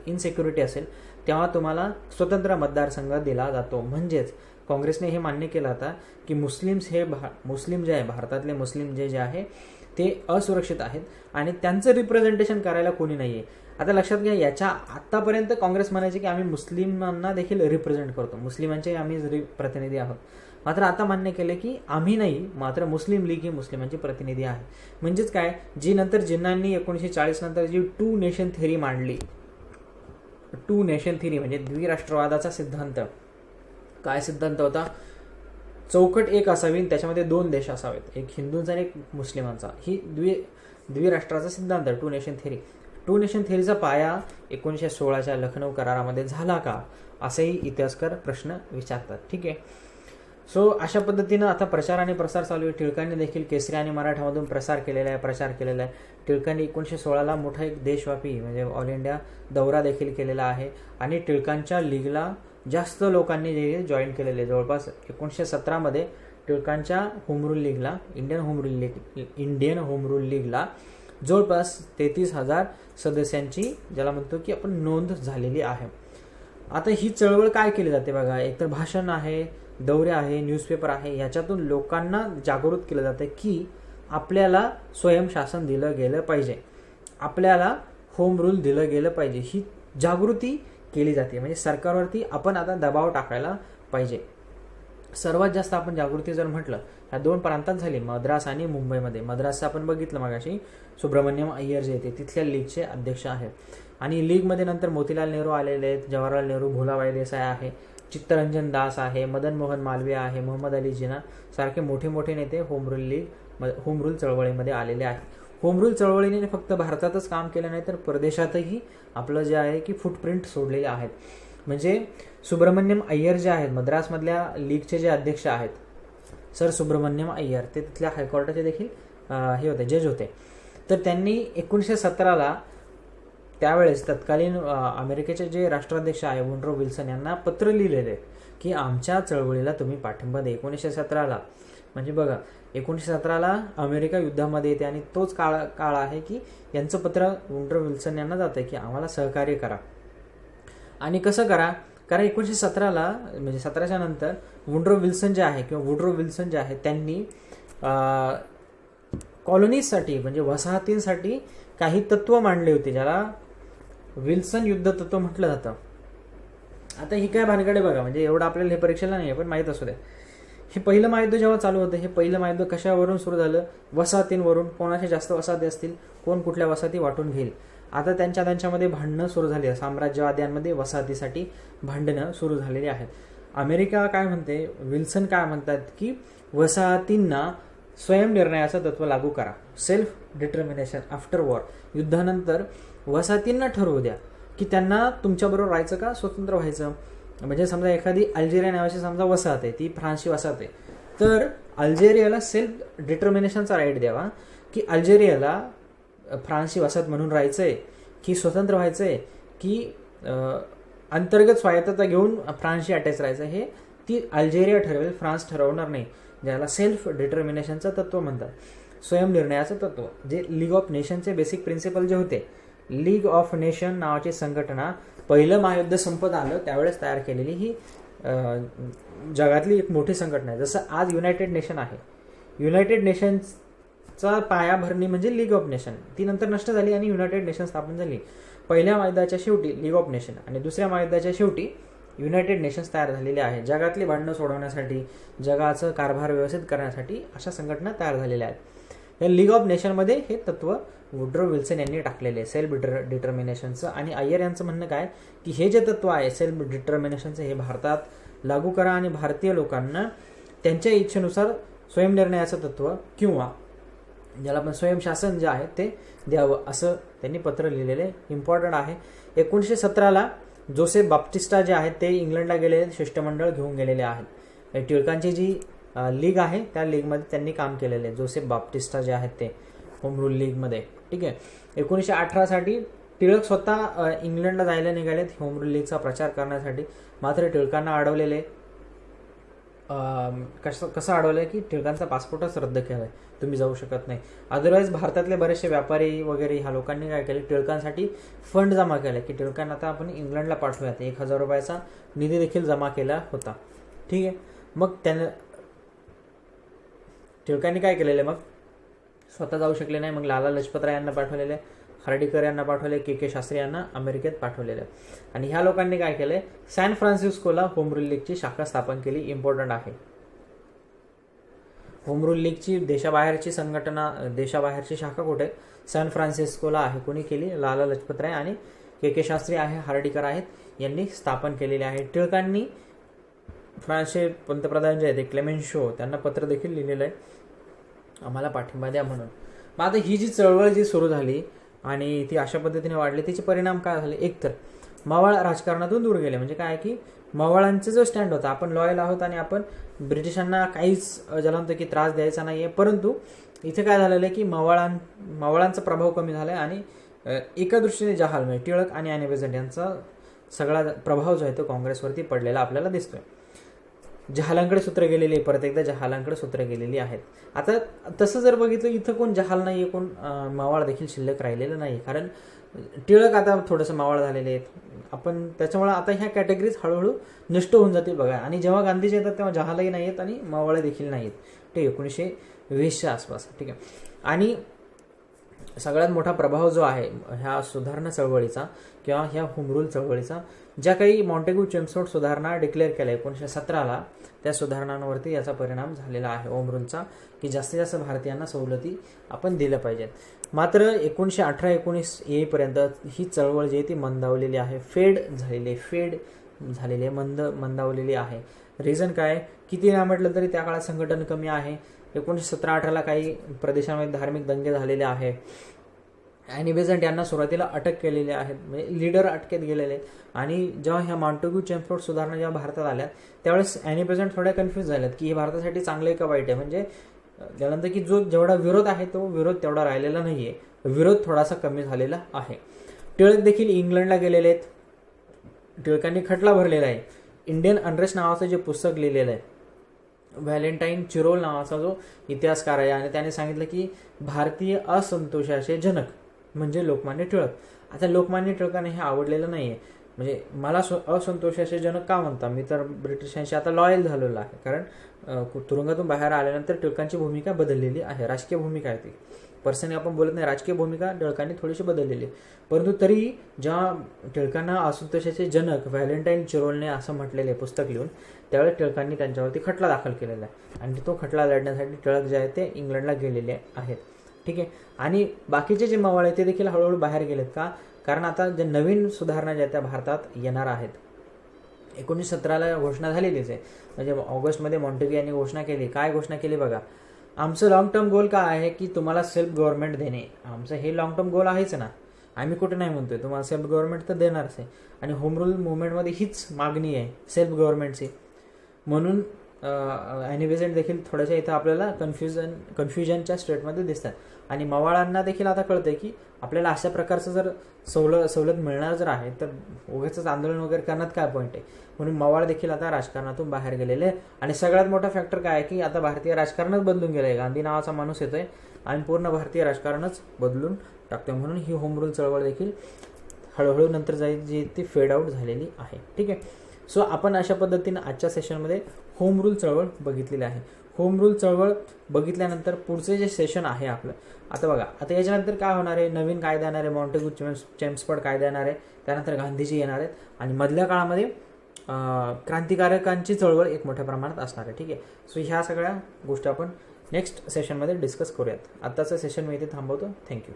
इनसिक्युरिटी असेल, तेव्हा तुम्हाला स्वतंत्र मतदारसंघ दिला जातो. म्हणजेच काँग्रेसने हे मान्य केलं होतं की मुस्लिम जे आहे, भारतातले मुस्लिम जे आहे ते असुरक्षित आहेत आणि त्यांचं रिप्रेझेंटेशन करायला कोणी नाहीये. आता लक्षात घ्या, याच्या आतापर्यंत काँग्रेस म्हणायचे की आम्ही मुस्लिमांना देखील रिप्रेझेंट करतो, मुस्लिमांचे आम्ही प्रतिनिधी आहोत. मात्र आता मान्य केलं की आम्ही नाही, मात्र मुस्लिम लीग ही मुस्लिमांची प्रतिनिधी आहे. म्हणजेच काय, जी नंतर जिन्नांनी 1940 नंतर जी 2 नेशन थेरी मांडली, 2 नेशन थेरी म्हणजे द्विराष्ट्रवादाचा सिद्धांत. काय सिद्धांत होता, चौकट एक असावी, त्याच्यामध्ये 2 देश असावेत, एक हिंदूंचा आणि एक मुस्लिमांचा. ही द्विराष्ट्राचा सिद्धांत, 2 नेशन थेरी. 2 नेशन थेरीचा पाया 1916च्या लखनौ करारामध्ये झाला का, असेही इतिहासकार प्रश्न विचारतात. ठीक आहे. सो अशा पद्धतीनं आता प्रचार आणि प्रसार चालू आहे. टिळकांनी देखील केसरी आणि मराठामधून प्रचार केलेला आहे. टिळकांनी 1916ला मोठा एक देशव्यापी म्हणजे ऑल इंडिया दौरा देखील केलेला आहे आणि टिळकांच्या लीगला जास्त लोकांनी जे जॉईन केलेले. जवळपास 1917मध्ये टिळकांच्या होम रूल लीगला, इंडियन होम रूल लीगला जवळपास 33,000 सदस्यांची ज्याला म्हणतो की आपण नोंद झालेली आहे. आता ही चळवळ काय केली जाते बघा, एकतर भाषण आहे, दौरे आहे, न्यूजपेपर आहे, याच्यातून लोकांना जागृत केलं जातं की आपल्याला स्वयंशासन दिलं गेलं पाहिजे, आपल्याला होम रूल दिलं गेलं पाहिजे. ही जागृती केली जाते. म्हणजे सरकारवरती आपण आता दबाव टाकायला पाहिजे. सर्वात जास्त आपण जागृती जर म्हटलं ह्या 2 प्रांतात झाली, मद्रास आणि मुंबईमध्ये. मद्रासचं आपण बघितलं मगाशी, सुब्रमण्यम अय्यर जे येते तिथल्या लीगचे अध्यक्ष आहेत. आणि लीगमध्ये नंतर मोतीलाल नेहरू आलेले आहेत, जवाहरलाल नेहरू, भुलाबाई देसाई आहे, चित्तरंजन दास आहे, मदन मोहन मालवीय आहे, मोहम्मद अली जिना सारखे मोठे मोठे नेते होम रूल चळवळीमध्ये आलेले आहेत. होम रूल चळवळीने फक्त भारतातच काम केलं नाही तर परदेशातही आपलं जे आहे की फुटप्रिंट सोडलेले आहेत. म्हणजे सुब्रमण्यम अय्यर जे आहेत मद्रासमधल्या लीगचे जे अध्यक्ष आहेत, सर सुब्रमण्यम अय्यर, ते तिथल्या हायकोर्टाचे देखील हे होते, जज होते. तर त्यांनी 1917ला त्यावेळेस तत्कालीन अमेरिकेचे जे राष्ट्राध्यक्ष आहे वुडरो विल्सन यांना पत्र लिहिलेले की आमच्या चळवळीला तुम्ही पाठिंबा दे. 1917ला म्हणजे बघा 1917ला अमेरिका युद्धामध्ये येते आणि तोच काळ आहे की यांचं पत्र वुडरो विल्सन यांना जातं की आम्हाला सहकार्य करा. आणि कसं करा, कारण 1917ला म्हणजे 17च्या नंतर वुडरो विल्सन जे आहे त्यांनी कॉलनीजसाठी म्हणजे वसाहतींसाठी काही तत्व मांडले होते, ज्याला विल्सन युद्ध तत्व म्हटलं जातं. आता ही काय भानगडे बघा, म्हणजे एवढं आपल्याला हे परीक्षेला नाही पण माहीत असू दे. हे पहिलं महायुद्ध जेव्हा चालू होतं, हे पहिलं महायुद्ध कशावरून सुरू झालं, वसाहतींवरून. कोणाच्या जास्त वसाहती असतील, कोण कुठल्या वसाहती वाटून घेईल. आता त्यांच्यामध्ये भांडणं सुरू झाली, साम्राज्यवाद्यांमध्ये वसाहतीसाठी भांडणं सुरू झालेली आहेत. अमेरिका काय म्हणते, विल्सन काय म्हणतात की वसाहतींना स्वयंनिर्णयाचं तत्व लागू करा, सेल्फ डिटर्मिनेशन आफ्टर वॉर. युद्धानंतर वसाहतींना ठरवू द्या की त्यांना तुमच्याबरोबर राहायचं का स्वतंत्र व्हायचं. म्हणजे समजा एखादी अल्जेरिया नावाची समजा वसाहत आहे, ती फ्रान्सची वसाहत आहे, तर अल्जेरियाला सेल्फ डिटर्मिनेशनचा राईट द्यावा की अल्जेरियाला फ्रान्सची वसाहत म्हणून राहायचंय की स्वतंत्र व्हायचंय की अंतर्गत स्वायत्तता घेऊन फ्रान्सशी अटॅच राहायचं, हे ती अल्जेरिया ठरवेल, फ्रान्स ठरवणार नाही. ज्याला सेल्फ डिटर्मिनेशनचं तत्व म्हणतात, स्वयंनिर्णयाचं तत्व. जे लीग ऑफ नेशनचे बेसिक प्रिन्सिपल जे होते, लीग ऑफ नेशन नावाची संघटना पहिलं महायुद्ध संपत आलं त्यावेळेस तयार केलेली ही जगातली एक मोठी संघटना आहे. जसं आज युनायटेड नेशन आहे, युनायटेड नेशन्सचा पायाभरणी म्हणजे लीग ऑफ नेशन, ती नंतर नष्ट झाली आणि युनायटेड नेशन स्थापन झाली. पहिल्या महायुद्धाच्या शेवटी लीग ऑफ नेशन आणि दुसऱ्या महायुद्धाच्या शेवटी युनायटेड नेशन्स तयार झालेले आहे. जगातली भांडणं सोडवण्यासाठी, जगाचं कारभार व्यवस्थित करण्यासाठी अशा संघटना तयार झालेल्या आहेत. या लीग ऑफ नेशनमध्ये हे तत्व वुड्रो विल्सन यांनी टाकलेले सेल्फ डिटर्मिनेशनचं. आणि अय्यर यांचं म्हणणं काय की हे जे तत्व आहे सेल्फ डिटर्मिनेशनचं हे भारतात लागू करा आणि भारतीय लोकांना त्यांच्या इच्छेनुसार स्वयंनिर्णयाचं तत्व किंवा ज्याला आपण स्वयंशासन जे आहे ते द्यावं असं त्यांनी पत्र लिहिलेले इम्पॉर्टंट आहे. 1917ला जोसेफ बाप्टिस्टा जे आहेत ते इंग्लंडला गेलेले शिष्टमंडळ घेऊन गेलेले आहेत. टिळकांची जी लीग आहे त्या लीगमध्ये त्यांनी काम केलेलं आहे. जोसेफ बाप्टिस्टा जे आहेत ते होम रूल लीगमध्ये. ठीक आहे. 1918साठी टिळक स्वतः इंग्लंडला जायला निघालेत होम रूल लीगचा प्रचार करण्यासाठी. मात्र टिळकांना अडवलेले. कसं अडवलंय की टिळकांचा पासपोर्टच रद्द केलाय, तुम्ही जाऊ शकत नाही. अदरवाईज भारतातले बरेचसे व्यापारी वगैरे ह्या लोकांनी काय केले, टिळकांसाठी फंड जमा केला की टिळकांना आता आपण इंग्लंडला पाठवूयात. 1000 रुपयाचा निधी देखील जमा केला होता. ठीक आहे. मग त्यानं टिळकांनी काय केलेलं, मग स्वतः जाऊ शकले नाही, मग लाला लजपतराय यांना पाठवलेले, हार्डीकर यांना पाठवले, के शास्त्री यांना अमेरिकेत पाठवलेलं. आणि ह्या लोकांनी काय केलंय, सॅन फ्रान्सिस्कोला होम रूल लीगची शाखा स्थापन केली. इम्पॉर्टंट आहे. होम रूल लीगची देशाबाहेरची संघटना, देशाबाहेरची शाखा कुठे, सॅन फ्रान्सिस्कोला आहे. कोणी केली, लाला लजपतराय आणि के शास्त्री आहे, हार्डीकर आहेत, यांनी स्थापन केलेली आहे. टिळकांनी फ्रान्सचे पंतप्रधान जे आहेत क्लेमेंट शो त्यांना पत्र देखील लिहिलेलं आहे, आम्हाला पाठिंबा द्या म्हणून. मग आता ही जी चळवळ जी सुरू झाली आणि ती अशा पद्धतीने वाढली, तिचे परिणाम काय झाले, एकतर मवाळ राजकारणातून दूर गेले. म्हणजे काय की मवाळांचा जो स्टँड होता, आपण लॉयल आहोत आणि आपण ब्रिटिशांना काहीच ज्याला म्हणतो की त्रास द्यायचा नाहीये. परंतु इथे काय झालेलं आहे की मवाळांचा प्रभाव कमी झालाय आणि एका दृष्टीने जहाल म्हणजे टिळक आणि ॲनी बेझंट यांचा सगळा प्रभाव जो आहे तो काँग्रेसवरती पडलेला आपल्याला दिसतोय. जहालांकडे सूत्र गेलेली, परत एकदा जहालांकडे सूत्र गेलेली आहेत. आता तसं जर बघितलं, इथं कोण जहाल नाहीये, कोण मावळ देखील शिल्लक राहिलेलं नाही, कारण टिळक आता थोडंसं मावळ झालेले आहेत आपण. त्याच्यामुळे आता ह्या कॅटेगरीज हळूहळू नष्ट होऊन जातील बघा. आणि जेव्हा गांधीजी येतात तेव्हा जहालही नाही आहेत आणि मावळ देखील नाहीत. ते 1920च्या आसपास. ठीक आहे. आणि सगळ्यात मोठा प्रभाव जो आहे ह्या सुधारणा चळवळीचा किंवा ह्या होम रूल चळवळीचा, ज्या काही मॉन्टेग्यू चेम्सफोर्ड सुधारणा डिक्लेअर केल्या 1917ला, त्या सुधारणांवरती याचा परिणाम झालेला आहे होम रूलचा, की जास्तीत जास्त भारतीयांना सवलती आपण दिल्या पाहिजेत. मात्र 1918-19 येईपर्यंत ही चळवळ जी आहे ती मंदावलेली आहे, फेड झालेली आहे, मंदावलेली आहे. रिझन काय, किती नाही म्हटलं तरी त्या काळात संघटन कमी आहे. 1917-18ला काही प्रदेशांमध्ये धार्मिक दंगे झालेले आहे. ॲनी बेझंट यांना सुरुवातीला अटक केलेली आहे, म्हणजे लीडर अटकेत गेलेले. आणि जेव्हा ह्या मॉन्टेग्यू चेम्सफोर्ड सुधारणा जेव्हा भारतात आल्या त्यावेळेस ॲनी बेझंट थोड्या कन्फ्यूज झाल्यात की हे भारतासाठी चांगलं आहे का वाईट आहे. म्हणजे त्यानंतर की जो जेवढा विरोध आहे तो विरोध तेवढा राहिलेला नाहीये, विरोध थोडासा कमी झालेला आहे. टिळक देखील इंग्लंडला गेलेले आहेत. टिळकांनी खटला भरलेला आहे. इंडियन अनरेस्ट नावाचं जे पुस्तक लिहिलेलं आहे, व्हॅलेंटाईन चिरोल नावाचा जो इतिहासकार आहे, आणि त्याने सांगितलं की भारतीय असंतोषाचे जनक म्हणजे लोकमान्य टिळक. आता लोकमान्य टिळकांना हे आवडलेलं नाहीये. म्हणजे मला असंतोषाचे जनक का म्हणता, मी तर ब्रिटिशांशी आता लॉयल झालेलो आहे, कारण तुरुंगातून बाहेर आल्यानंतर टिळकांची भूमिका बदललेली आहे. राजकीय भूमिका आहे ती, पर्सनली आपण बोलत नाही, राजकीय भूमिका टिळकांनी थोडीशी बदललेली आहे. परंतु तरी जेव्हा टिळकांना असंतोषाचे जनक व्हॅलेंटाईन चिरोलने असं म्हटलेले पुस्तक लिहून, त्यावेळेस टिळकांनी त्यांच्यावरती खटला दाखल केलेला आहे आणि तो खटला लढण्यासाठी टिळक जे आहे ते इंग्लंडला गेलेले आहेत. ठीक आहे. आणि बाकीचे जे मवाळ आहेत ते देखील हळूहळू बाहेर गेलेत का, कारण आता जे नवीन सुधारणा ज्या त्या भारतात येणार आहेत. 1917ला घोषणा झालेलीच आहे. म्हणजे ऑगस्टमध्ये मॉन्टेग्यू यांनी घोषणा केली. काय घोषणा केली बघा, आमचं लॉंग टर्म गोल काय आहे की तुम्हाला सेल्फ गव्हर्नमेंट देणे. आमचं हे लॉंग टर्म गोल आहेच ना, आम्ही कुठे नाही म्हणतोय, तुम्हाला सेल्फ गव्हर्नमेंट तर देणारच आहे. आणि होम रूल मुवमेंटमध्ये हीच मागणी आहे सेल्फ गव्हर्नमेंटची. म्हणून ॲनी बेझंट देखील थोड्याशा इथं आपल्याला कन्फ्युजनच्या स्टेटमध्ये दिसतात. आणि मवाळांना देखील आता कळतंय की आपल्याला अशा प्रकारचं जर सवलत मिळणार जर आहे तर उगाचच आंदोलन वगैरे करण्यात काय पॉईंट आहे. म्हणून मवाळ देखील आता राजकारणातून बाहेर गेलेले आहे. आणि सगळ्यात मोठा फॅक्टर काय आहे की आता भारतीय राजकारणच बदलून गेलंय. गांधी नावाचा माणूस येतोय आणि पूर्ण भारतीय राजकारणच बदलून टाकतोय. म्हणून ही होम रूल चळवळ देखील हळूहळू नंतर जी ती फेड आउट झालेली आहे. ठीक आहे. सो आपण अशा पद्धतीनं आजच्या सेशनमध्ये होम रूल चळवळ बघितलेली आहे. होम रूल चळवळ बघितल्यानंतर पुढचे जे सेशन आहे आपलं, आता बघा, आता याच्यानंतर काय होणार आहे, नवीन कायदा येणार आहे, मॉन्टेग्यू चेम्सफोर्ड कायदा येणार आहे, त्यानंतर गांधीजी येणार आहेत आणि मधल्या काळामध्ये क्रांतिकारकांची चळवळ एक मोठ्या प्रमाणात असणार आहे. ठीक आहे. सो ह्या सगळ्या गोष्टी आपण नेक्स्ट सेशनमध्ये डिस्कस करूयात. आत्ताचं सेशन मी इथे थांबवतो. थँक्यू.